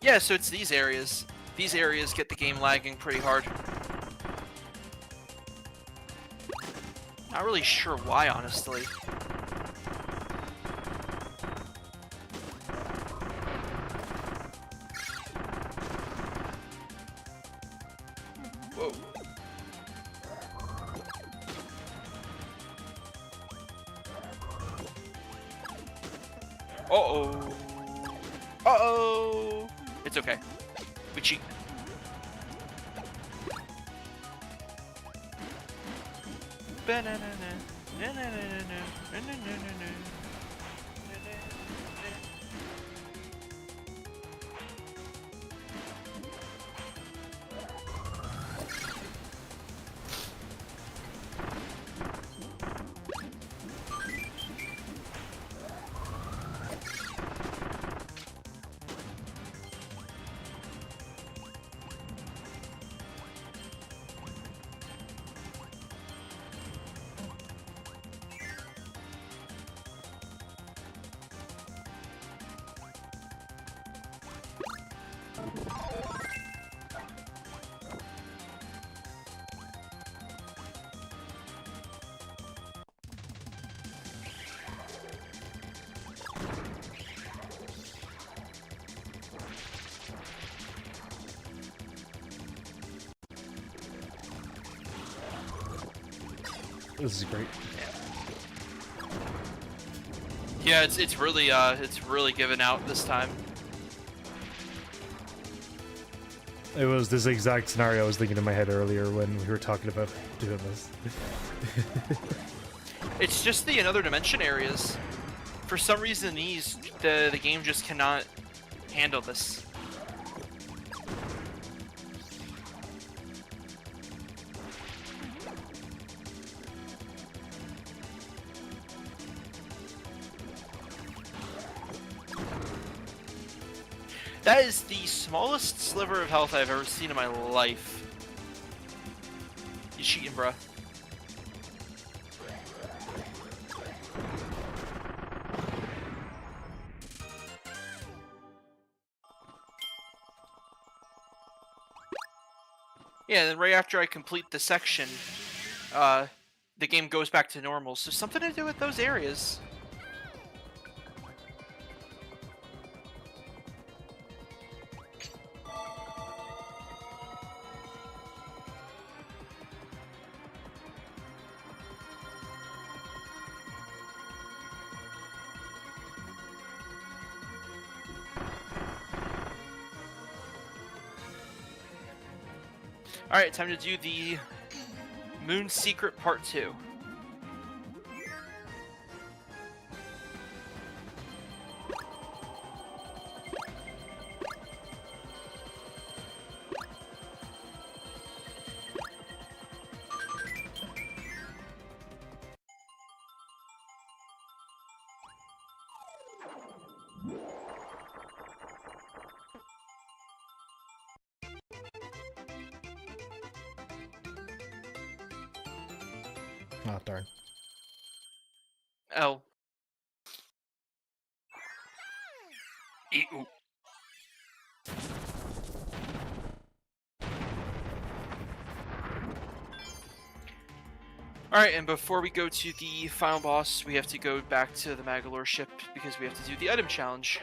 Yeah, so it's these areas. These areas get the game lagging pretty hard. Not really sure why, honestly. Whoa. Uh-oh. Uh-oh. It's okay. We cheat. This is great. Yeah, it's really giving out this time. It was this exact scenario I was thinking in my head earlier when we were talking about doing this. It's just the another dimension areas. For some reason, the game just cannot handle this. That is the smallest sliver of health I've ever seen in my life. You cheating, bruh. Yeah, then right after I complete the section, the game goes back to normal. So something to do with those areas. Alright, time to do the Moon Secret Part 2. Oh, darn. Oh. Ew. Alright, and before we go to the final boss, we have to go back to the Magalore ship because we have to do the item challenge.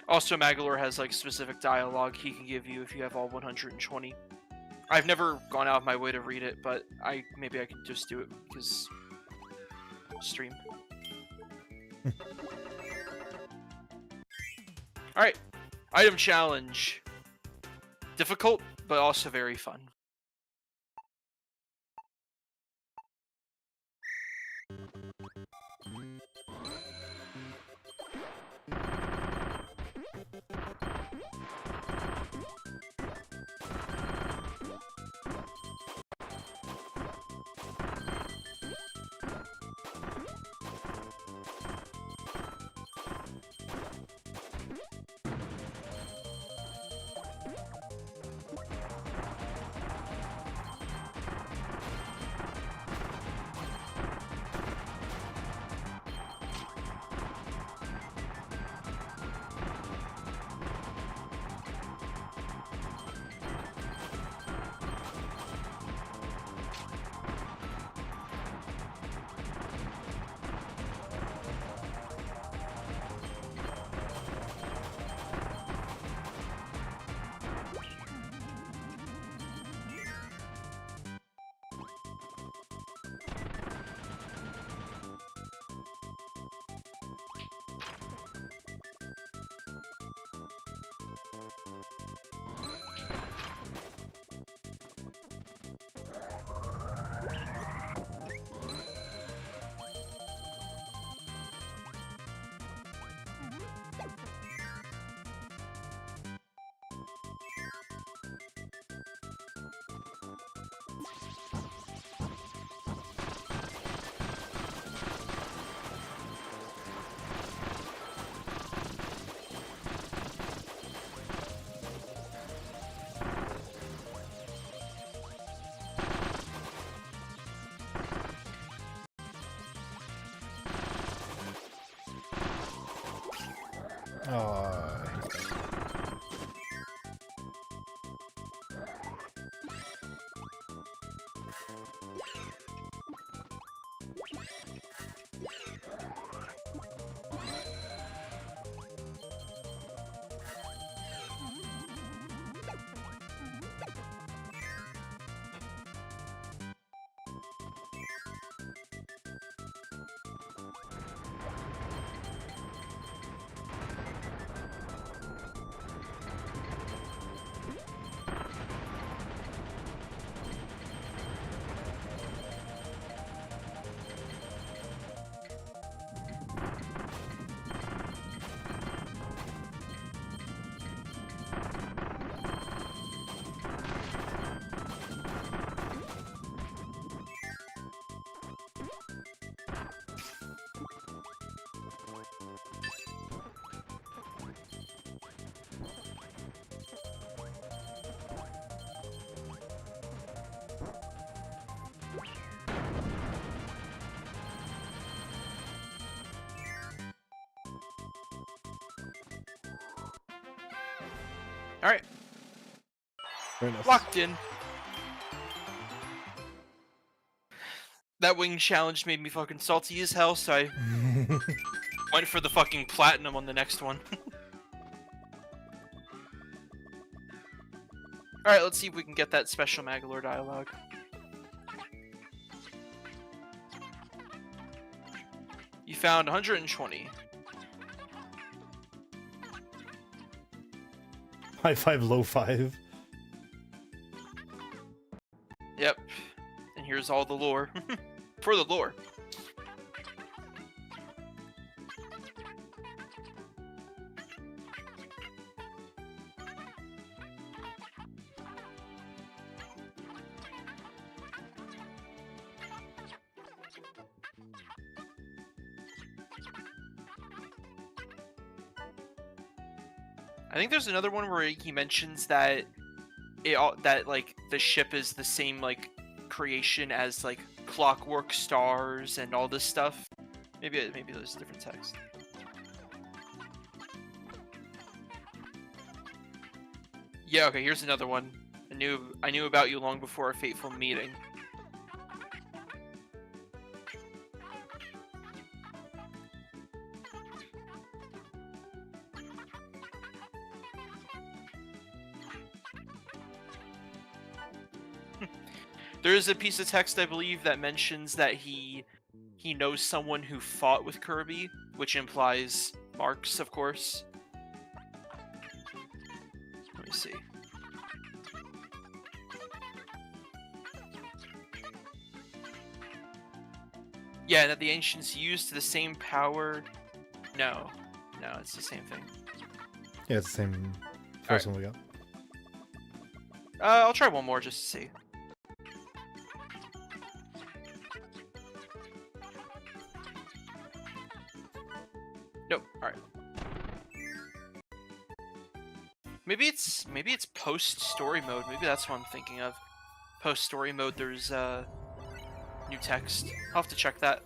Also, Magalore has like specific dialogue he can give you if you have all 120. I've never gone out of my way to read it, but maybe I can just do it because stream. Alright, item challenge. Difficult, but also very fun. All right, Very nice. locked in. That wing challenge made me fucking salty as hell, so I went for the fucking platinum on the next one. Alright, let's see if we can get that special Magalore dialogue. You found 120. High five, low five. Yep. And here's all the lore. For the lore. I think there's another one where he mentions that like the ship is the same like creation as like clockwork stars and all this stuff. Maybe there's different text. Yeah, okay, here's another one. I knew about you long before our fateful meeting. There is a piece of text, I believe, that mentions that he knows someone who fought with Kirby, which implies Marks, of course. Let me see. Yeah, that the ancients used the same power. No, it's the same thing. Yeah, it's the same first one we got. I'll try one more just to see. Nope. All right. Maybe it's post story mode. Maybe that's what I'm thinking of. Post story mode. There's new text. I'll have to check that.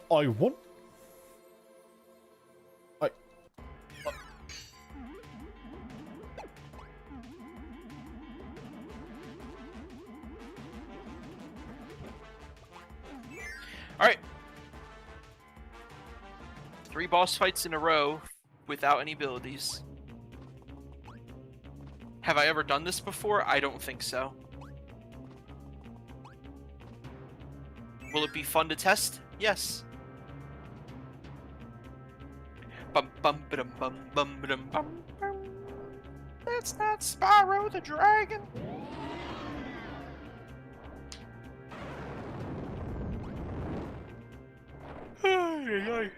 I want. All right. 3 boss fights in a row without any abilities. Have I ever done this before? I don't think so. Will it be fun to test? Yes. Bum bum ba-dum bum bum ba-dum bum bum. That's not Spyro the Dragon. Ay, ay, ay.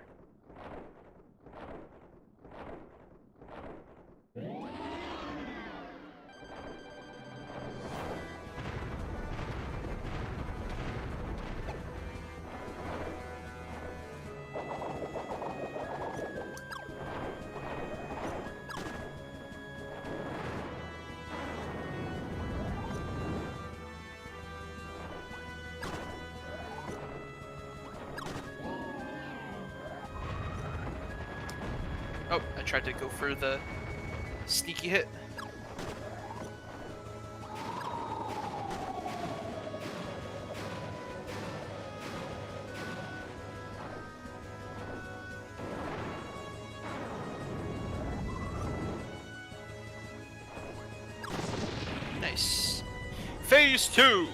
Oh, I tried to go for the sneaky hit. Nice. Phase 2.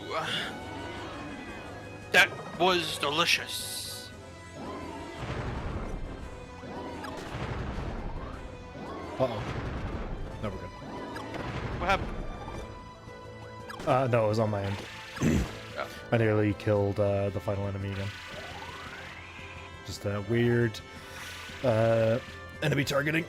That was delicious. Uh-oh. No, we're good. What happened? No, it was on my end. Oh. I nearly killed the final enemy again. Just a weird enemy targeting.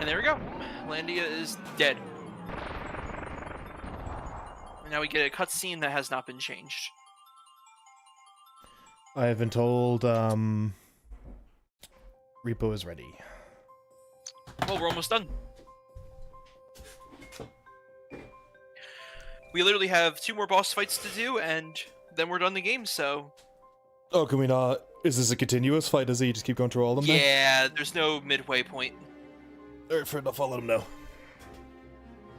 And there we go. Landia is dead. And now we get a cutscene that has not been changed. I have been told, Repo is ready. Well, we're almost done. We literally have 2 more boss fights to do, and then we're done the game, so... Oh, can we not? Is this a continuous fight? Does he just keep going through all of them? Yeah, there's no midway point. Alright, fair enough, I'll let him know.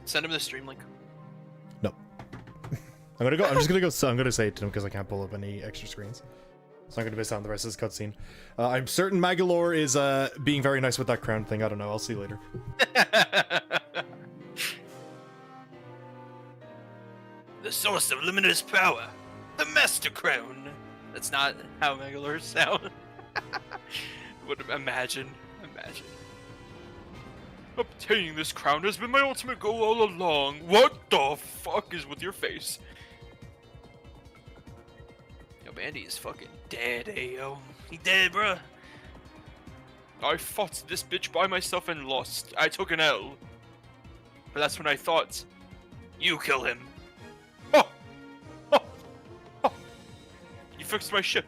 Send him the stream link. No. I'm just gonna say it to him because I can't pull up any extra screens. So I'm gonna miss out on the rest of this cutscene. I'm certain Magalore is being very nice with that crown thing. I don't know, I'll see you later. The source of limitless power. The Master Crown. That's not how Megalores sound. Imagine. Obtaining this crown has been my ultimate goal all along. What the fuck is with your face? Yo, Bandy is fucking dead, ayo. He dead, bruh. I fought this bitch by myself and lost. I took an L. But that's when I thought, you kill him. You fixed my ship.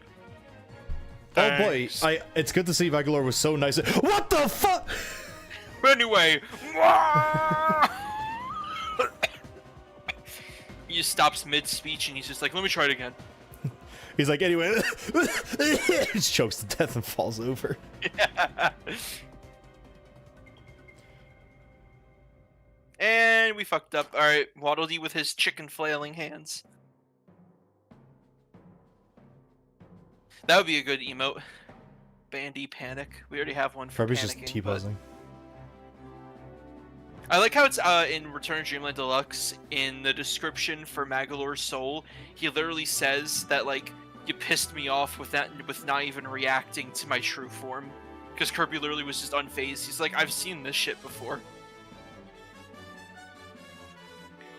Thanks. Oh boy, it's good to see Magalore was so nice. What the fuck? Anyway, he just stops mid-speech and he's just like, let me try it again. He's like, anyway, he just chokes to death and falls over. Yeah. And we fucked up. Alright, Waddle Dee with his chicken flailing hands. That would be a good emote. Bandy Panic. We already have one for Kirby's panicking, just T-posing. I like how it's in Return of Dreamland Deluxe, in the description for Magalore's soul, he literally says that, like, you pissed me off with not even reacting to my true form. Because Kirby literally was just unfazed. He's like, I've seen this shit before.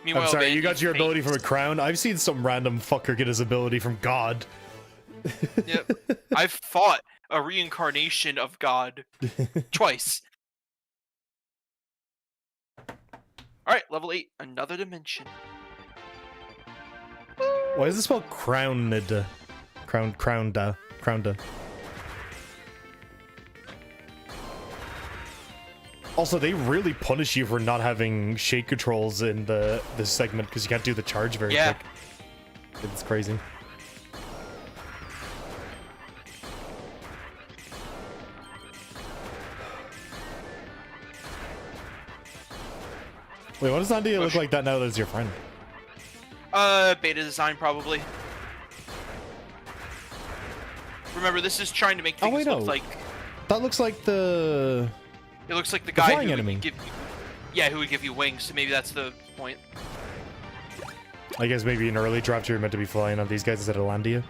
Meanwhile, I'm sorry, Bandy you got your ability from a crown? I've seen some random fucker get his ability from God. Yep. I've fought a reincarnation of God twice. Alright, level 8, another dimension. Why is this spelled crowned? Crowned. Also, they really punish you for not having shake controls in this segment because you can't do the charge very quick. It's crazy. Wait, what does Landia look like that now that it's your friend? Beta design, probably. Remember, this is trying to make things look like... That looks like the... It looks like the guy who enemy. would give you... Yeah, who would give you wings, so maybe that's the point. I guess maybe in early drafts you're meant to be flying on these guys instead of Landia.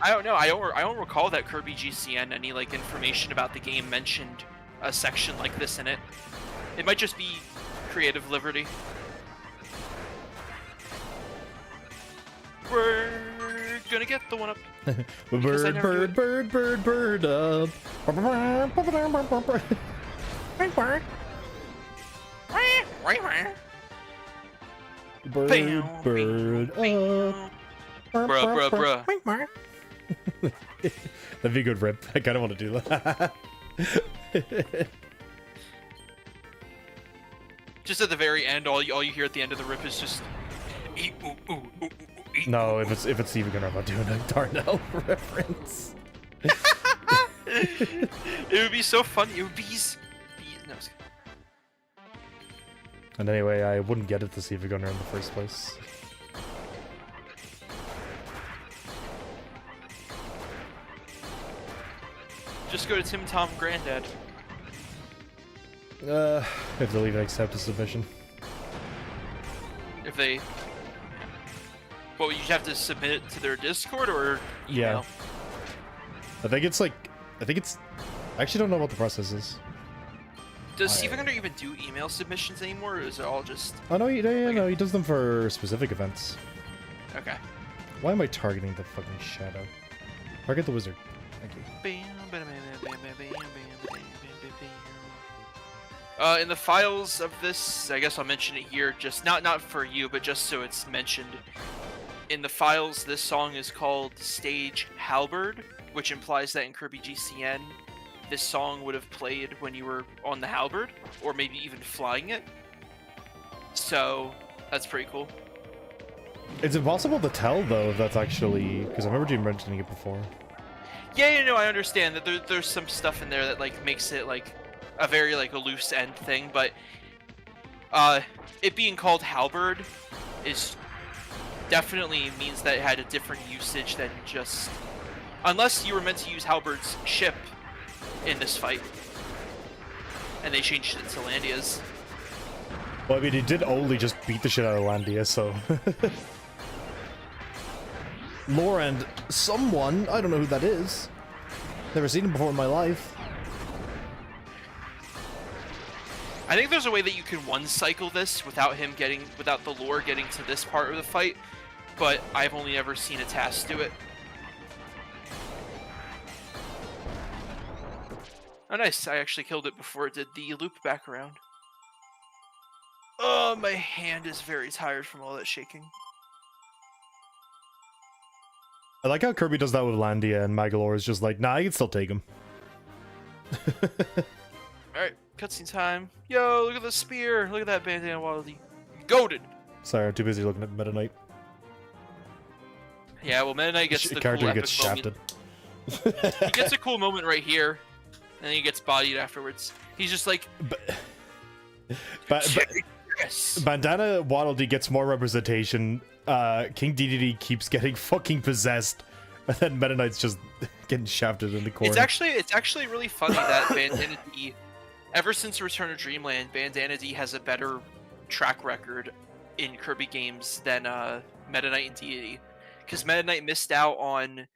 I don't know. I don't recall that Kirby GCN any, like, information about the game mentioned a section like this in it. It might just be creative liberty. We're gonna get the one up. Bird up. Bird up. Bruh. That'd be a good rip. I kind of want to do that. Just at the very end, all you hear at the end of the rip is just... No, if it's Steve Gunner, I'm not doing a Darnell reference. It would be so funny. It would be... No, and anyway, I wouldn't get it to Steve Gunner in the first place. Just go to Tim Tom Granddad. If they leave and accept a submission. If they... Well, you have to submit it to their Discord or email? Yeah. I think it's... I actually don't know what the process is. Does Steven Gunner even do email submissions anymore, or is it all just... Oh, no, no, he does them for specific events. Okay. Why am I targeting the fucking shadow? Target the wizard. Thank you. In the files of this, I guess I'll mention it here, just not for you, but just so it's mentioned. In the files, this song is called Stage Halberd, which implies that in Kirby GCN, this song would have played when you were on the halberd, or maybe even flying it. So, that's pretty cool. It's impossible to tell, though, if that's actually... Because I remember you mentioning it before. Yeah, you know, I understand that there's some stuff in there that, like, makes it, like, a very, like, a loose end thing, but it being called halberd is definitely means that it had a different usage than just... Unless you were meant to use halberd's ship in this fight. And they changed it to Landia's. Well, I mean, he did only just beat the shit out of Landia, so... Lore and someone, I don't know who that is. Never seen him before in my life. I think there's a way that you can one-cycle this without without the lore getting to this part of the fight, but I've only ever seen a task do it. Oh nice, I actually killed it before it did the loop back around. Oh, my hand is very tired from all that shaking. I like how Kirby does that with Landia, and Magolor is just like, nah, I can still take him. Alright, cutscene time. Yo, look at the spear! Look at that bandana Waddle-Dee. Goated! Sorry, I'm too busy looking at Meta Knight. Yeah, well, Meta Knight gets the character cool who gets epic shafted. moment. He gets a cool moment right here, and then he gets bodied afterwards. He's just like... Yes. Bandana Waddle-Dee gets more representation. King DDD keeps getting fucking possessed, and then Meta Knight's just getting shafted in the corner. It's actually really funny that Bandana D, ever since Return of Dreamland, Bandana D has a better track record in Kirby games than Meta Knight and Deity, because Meta Knight missed out on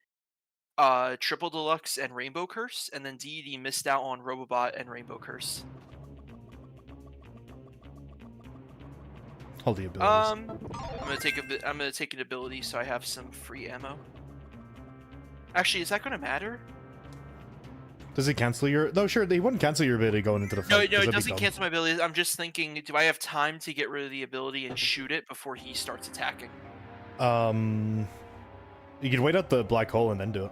Triple Deluxe and Rainbow Curse, and then Deity missed out on Robobot and Rainbow Curse. All the abilities. I'm gonna take an ability so I have some free ammo. Actually, is that gonna matter? Does it cancel your... No, sure, they wouldn't cancel your ability going into the fight. No, it doesn't cancel my ability. I'm just thinking, do I have time to get rid of the ability and shoot it before he starts attacking? You could wait out the black hole and then do it.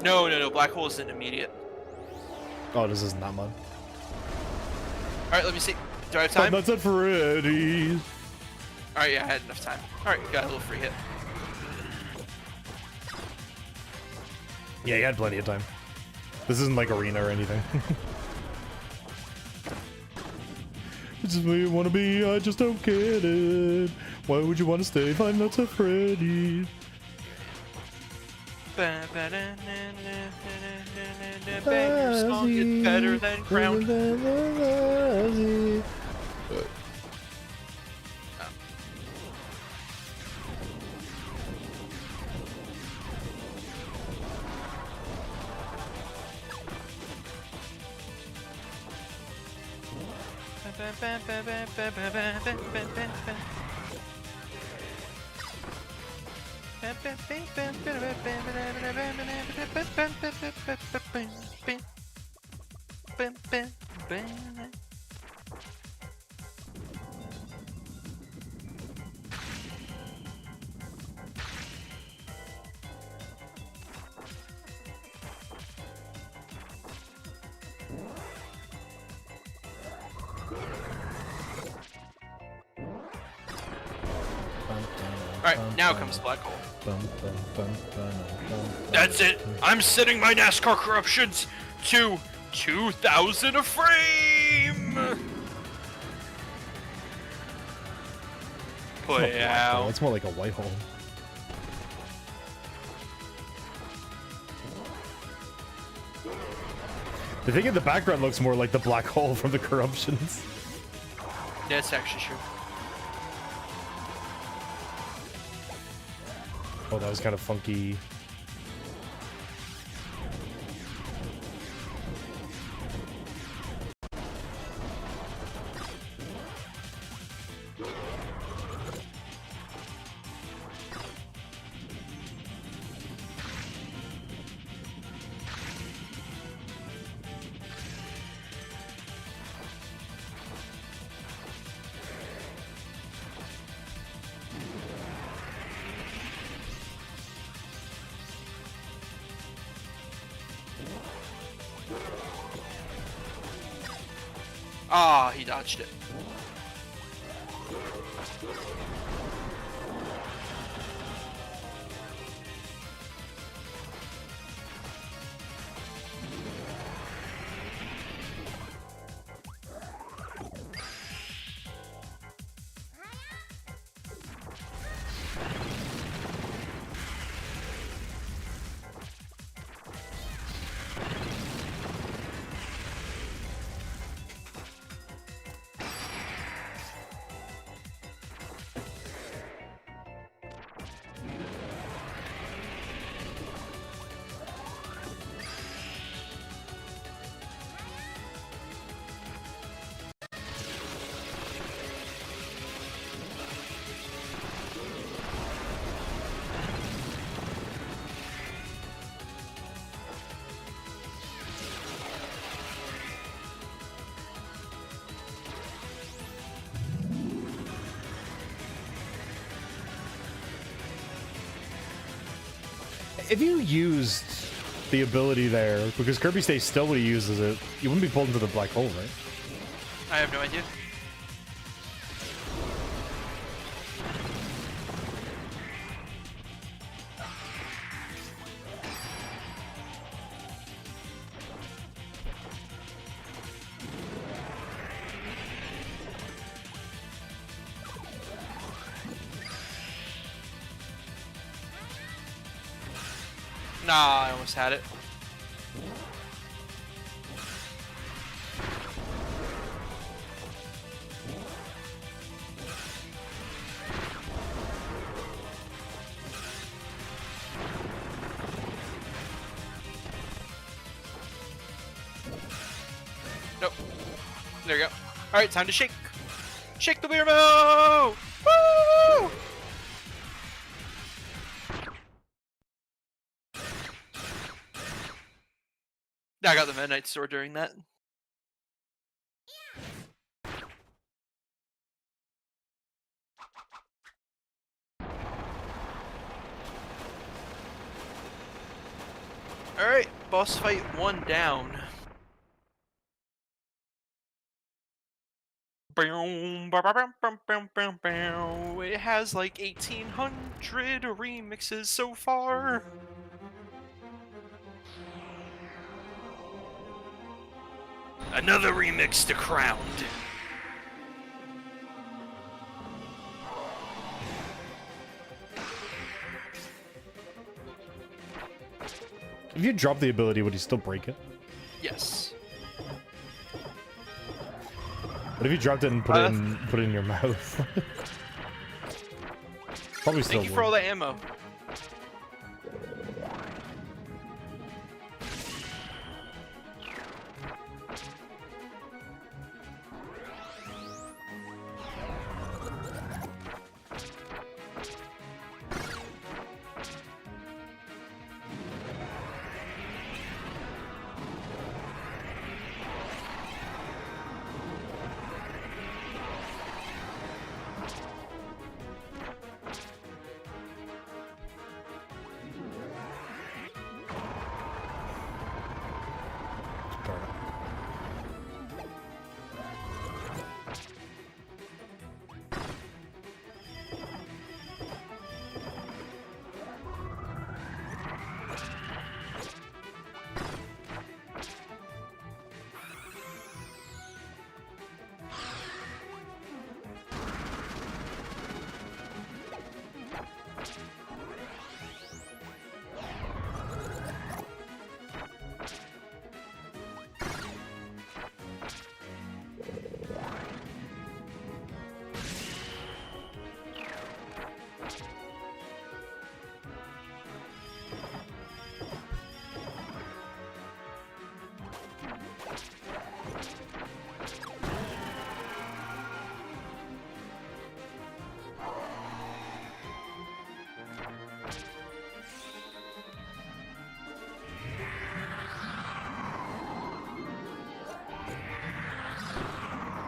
No, black hole isn't immediate. Oh, this isn't that mod. Alright, let me see. Do I have time? That's at Freddy's. Alright, yeah, I had enough time. Alright, got a little free hit. Yeah, you had plenty of time. This isn't like arena or anything. This is where you want to be, I just don't get it. Why would you want to stay? Five Nights at Freddy's. Your song gets better than crown. Alright, now comes Black Hole. That's it! I'm setting my NASCAR corruptions to 2,000 a frame! Put it out. It's more like a white hole. The thing in the background looks more like the black hole from the corruptions. That's actually true. Oh, that was kind of funky. Ah, he dodged it. If you used the ability there, because Kirby stays still when he uses it, you wouldn't be pulled into the black hole, right? I have no idea. Nah, I almost had it. Nope. There you go. Alright, time to shake. Shake the Weirmo! Woo! I got the Midnight Sword during that. Alright, boss fight 1 down. It has like 1,800 remixes so far. Another remix to Crowned. If you drop the ability, would he still break it? Yes. What if you dropped it and put it in your mouth? Probably still. Thank you for all the ammo.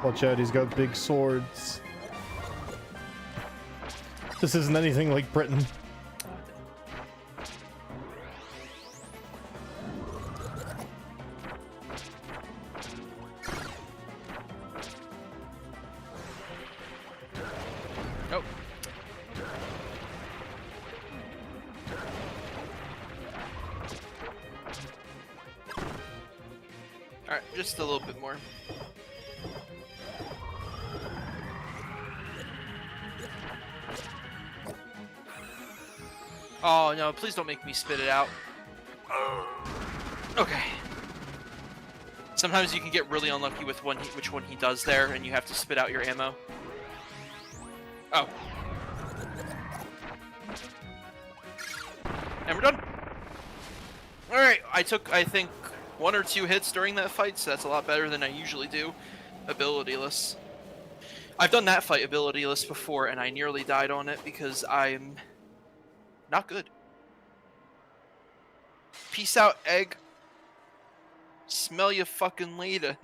Watch out, he's got big swords. This isn't anything like Britain. Just a little bit more. Oh no, please don't make me spit it out. Okay. Sometimes you can get really unlucky with which one he does there, and you have to spit out your ammo. Oh. And we're done. Alright, I took, I think, 1 or 2 hits during that fight, so that's a lot better than I usually do. Abilityless. I've done that fight abilityless before, and I nearly died on it because I'm not good. Peace out, egg. Smell you fucking later.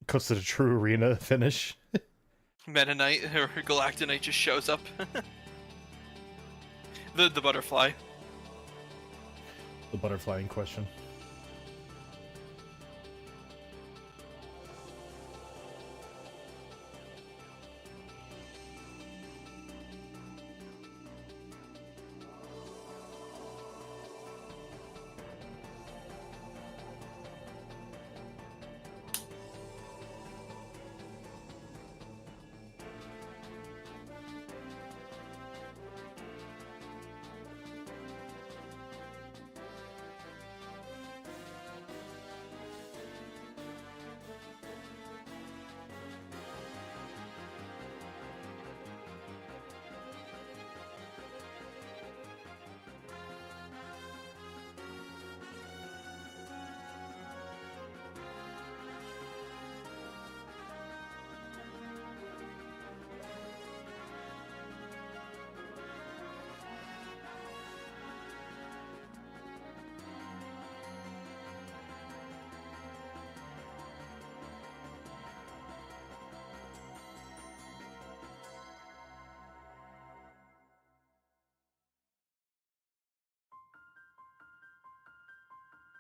Cuts to the true arena finish. Meta Knight or Galactonite just shows up. the butterfly. The butterfly in question.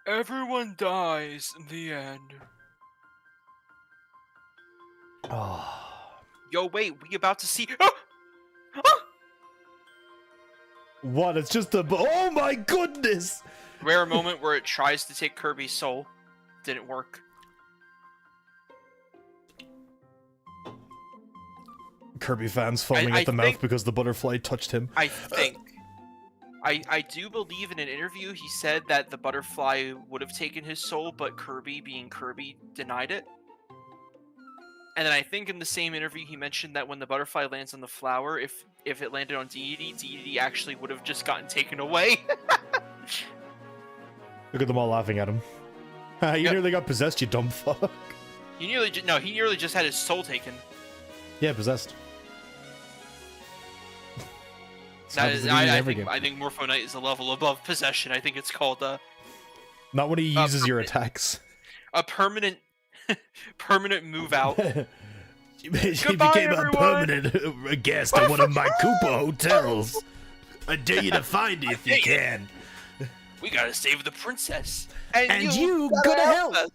Everyone dies in the end. Oh. Yo, wait, we about to see. What? It's just a. Oh my goodness! Rare moment where it tries to take Kirby's soul. Didn't work. Kirby fans foaming at the mouth because the butterfly touched him. I think. I do believe in an interview he said that the butterfly would have taken his soul, but Kirby, being Kirby, denied it. And then I think in the same interview he mentioned that when the butterfly lands on the flower, if it landed on Deity actually would have just gotten taken away. Look at them all laughing at him. You nearly got possessed, you dumb fuck. He nearly just had his soul taken. Yeah, possessed. I think Morpho Knight is a level above possession. I think it's called not when he uses your attacks. A permanent move out. She became a permanent guest at one of my Koopa hotels. I dare you to find it if you can. We gotta save the princess. And you gotta help us.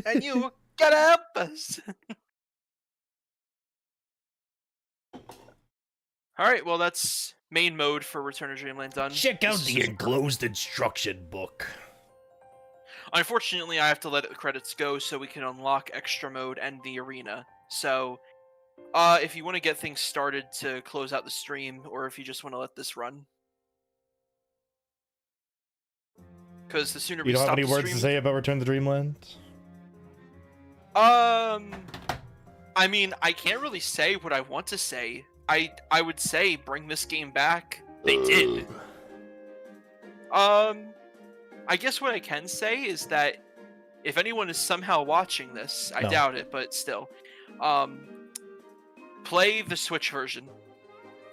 And you gotta help us. Alright, well that's main mode for Return to Dreamland done. Check out the enclosed instruction book. Unfortunately, I have to let the credits go so we can unlock extra mode and the arena. So, if you want to get things started to close out the stream, or if you just want to let this run. Because the sooner we stop the stream... You don't have any words to say about Return to Dreamland? I mean, I can't really say what I want to say. I would say bring this game back. They did. I guess what I can say is that if anyone is somehow watching this, I doubt it, but still, play the Switch version.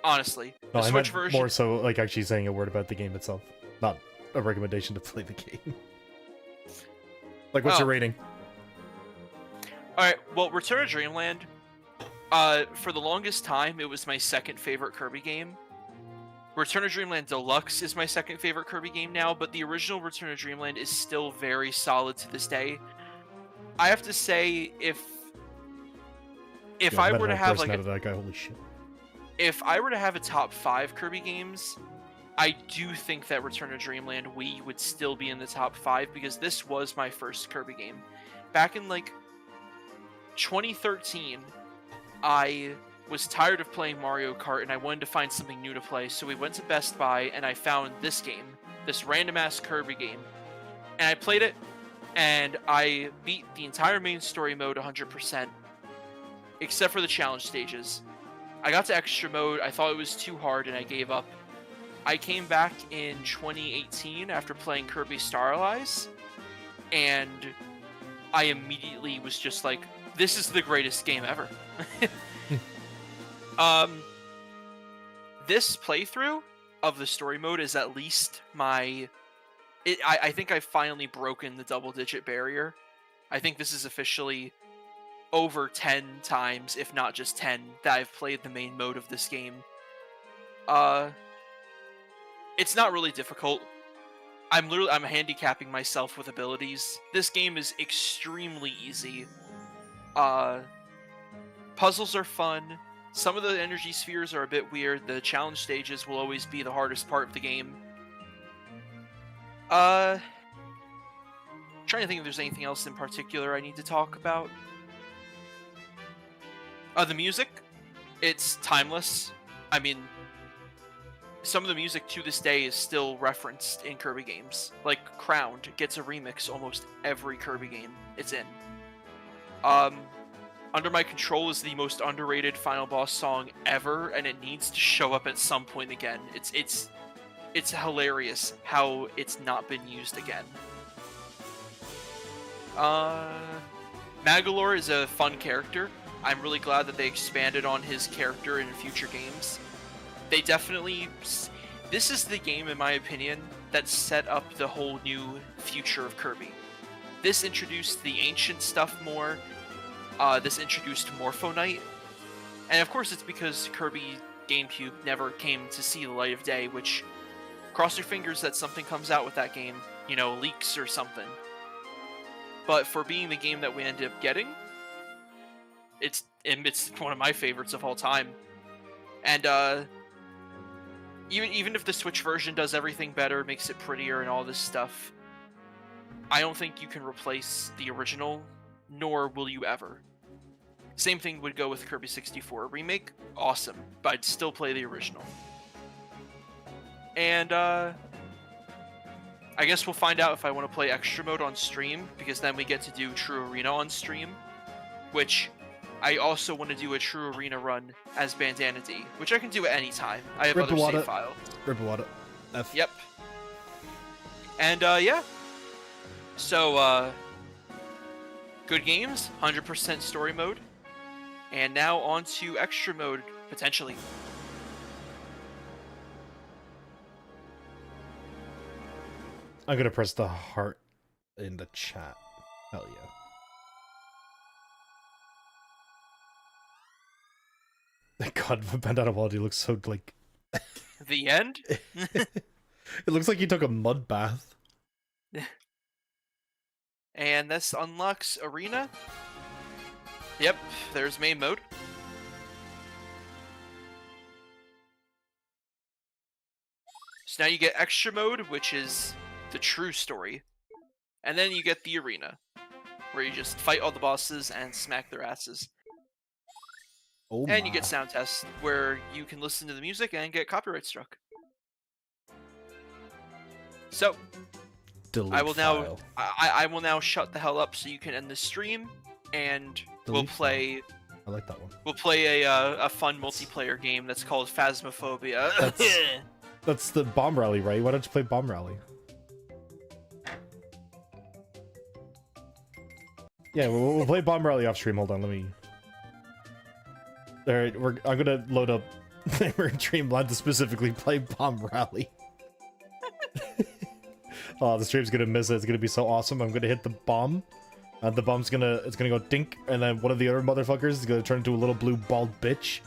Honestly, the Switch version. More so, like actually saying a word about the game itself, not a recommendation to play the game. Like, what's your rating? All right. Well, Return to Dreamland. For the longest time, it was my second favorite Kirby game. Return to Dreamland Deluxe is my second favorite Kirby game now, but the original Return to Dreamland is still very solid to this day. I have to say, if I were to have like that guy, holy shit. If I were to have a top 5 Kirby games, I do think that Return to Dreamland Wii would still be in the top 5 because this was my first Kirby game. Back in like 2013, I was tired of playing Mario Kart and I wanted to find something new to play, so we went to Best Buy and I found this game, this random-ass Kirby game. And I played it, and I beat the entire main story mode 100%, except for the challenge stages. I got to extra mode, I thought it was too hard, and I gave up. I came back in 2018 after playing Kirby Star Allies, and I immediately was just like, this is the greatest game ever. This playthrough of the story mode is at least my... I think I've finally broken the double-digit barrier. I think this is officially over 10 times, if not just 10, that I've played the main mode of this game. It's not really difficult. I'm handicapping myself with abilities. This game is extremely easy. Puzzles are fun. Some of the energy spheres are a bit weird. The challenge stages will always be the hardest part of the game. Trying to think if there's anything else in particular I need to talk about. The music, it's timeless. I mean, some of the music to this day is still referenced in Kirby games. Like, Crowned gets a remix almost every Kirby game it's in. Under My Control is the most underrated final boss song ever, and it needs to show up at some point again. It's hilarious how it's not been used again. Magalore is a fun character. I'm really glad that they expanded on his character in future games. They definitely... This is the game, in my opinion, that set up the whole new future of Kirby. This introduced the ancient stuff more. This introduced Morpho Knight. And of course it's because Kirby GameCube never came to see the light of day, which... Cross your fingers that something comes out with that game. You know, leaks or something. But for being the game that we ended up getting, it's one of my favorites of all time. And even if the Switch version does everything better, makes it prettier and all this stuff, I don't think you can replace the original, nor will you ever. Same thing would go with Kirby 64. Remake, awesome, but I'd still play the original. And I guess we'll find out if I want to play extra mode on stream, because then we get to do True Arena on stream, which I also want to do a True Arena run as Bandana D, which I can do at any time. I have other save files. Ripawada. F. Yep. And yeah. So good games, 100% story mode, and now on to extra mode potentially. I'm gonna press the heart in the chat. Hell yeah. God, Bandana Waldy looks so, like... The end? It looks like he took a mud bath. And this unlocks Arena. Yep, there's main mode. So now you get extra mode, which is the true story. And then you get the Arena, where you just fight all the bosses and smack their asses. Oh and you get sound tests, where you can listen to the music and get copyright struck. So, Delete I will file. now I will now shut the hell up so you can end the stream, and we'll play. File. I like that one. We'll play a fun multiplayer game that's called Phasmophobia. That's the Bomb Rally, right? Why don't you play Bomb Rally? Yeah, we'll play Bomb Rally off stream. Hold on, let me. All right, I'm gonna load up Dreamland to specifically play Bomb Rally. Oh, the stream's gonna miss it. It's gonna be so awesome. I'm gonna hit the bomb. The bomb's gonna go dink, and then one of the other motherfuckers is gonna turn into a little blue bald bitch.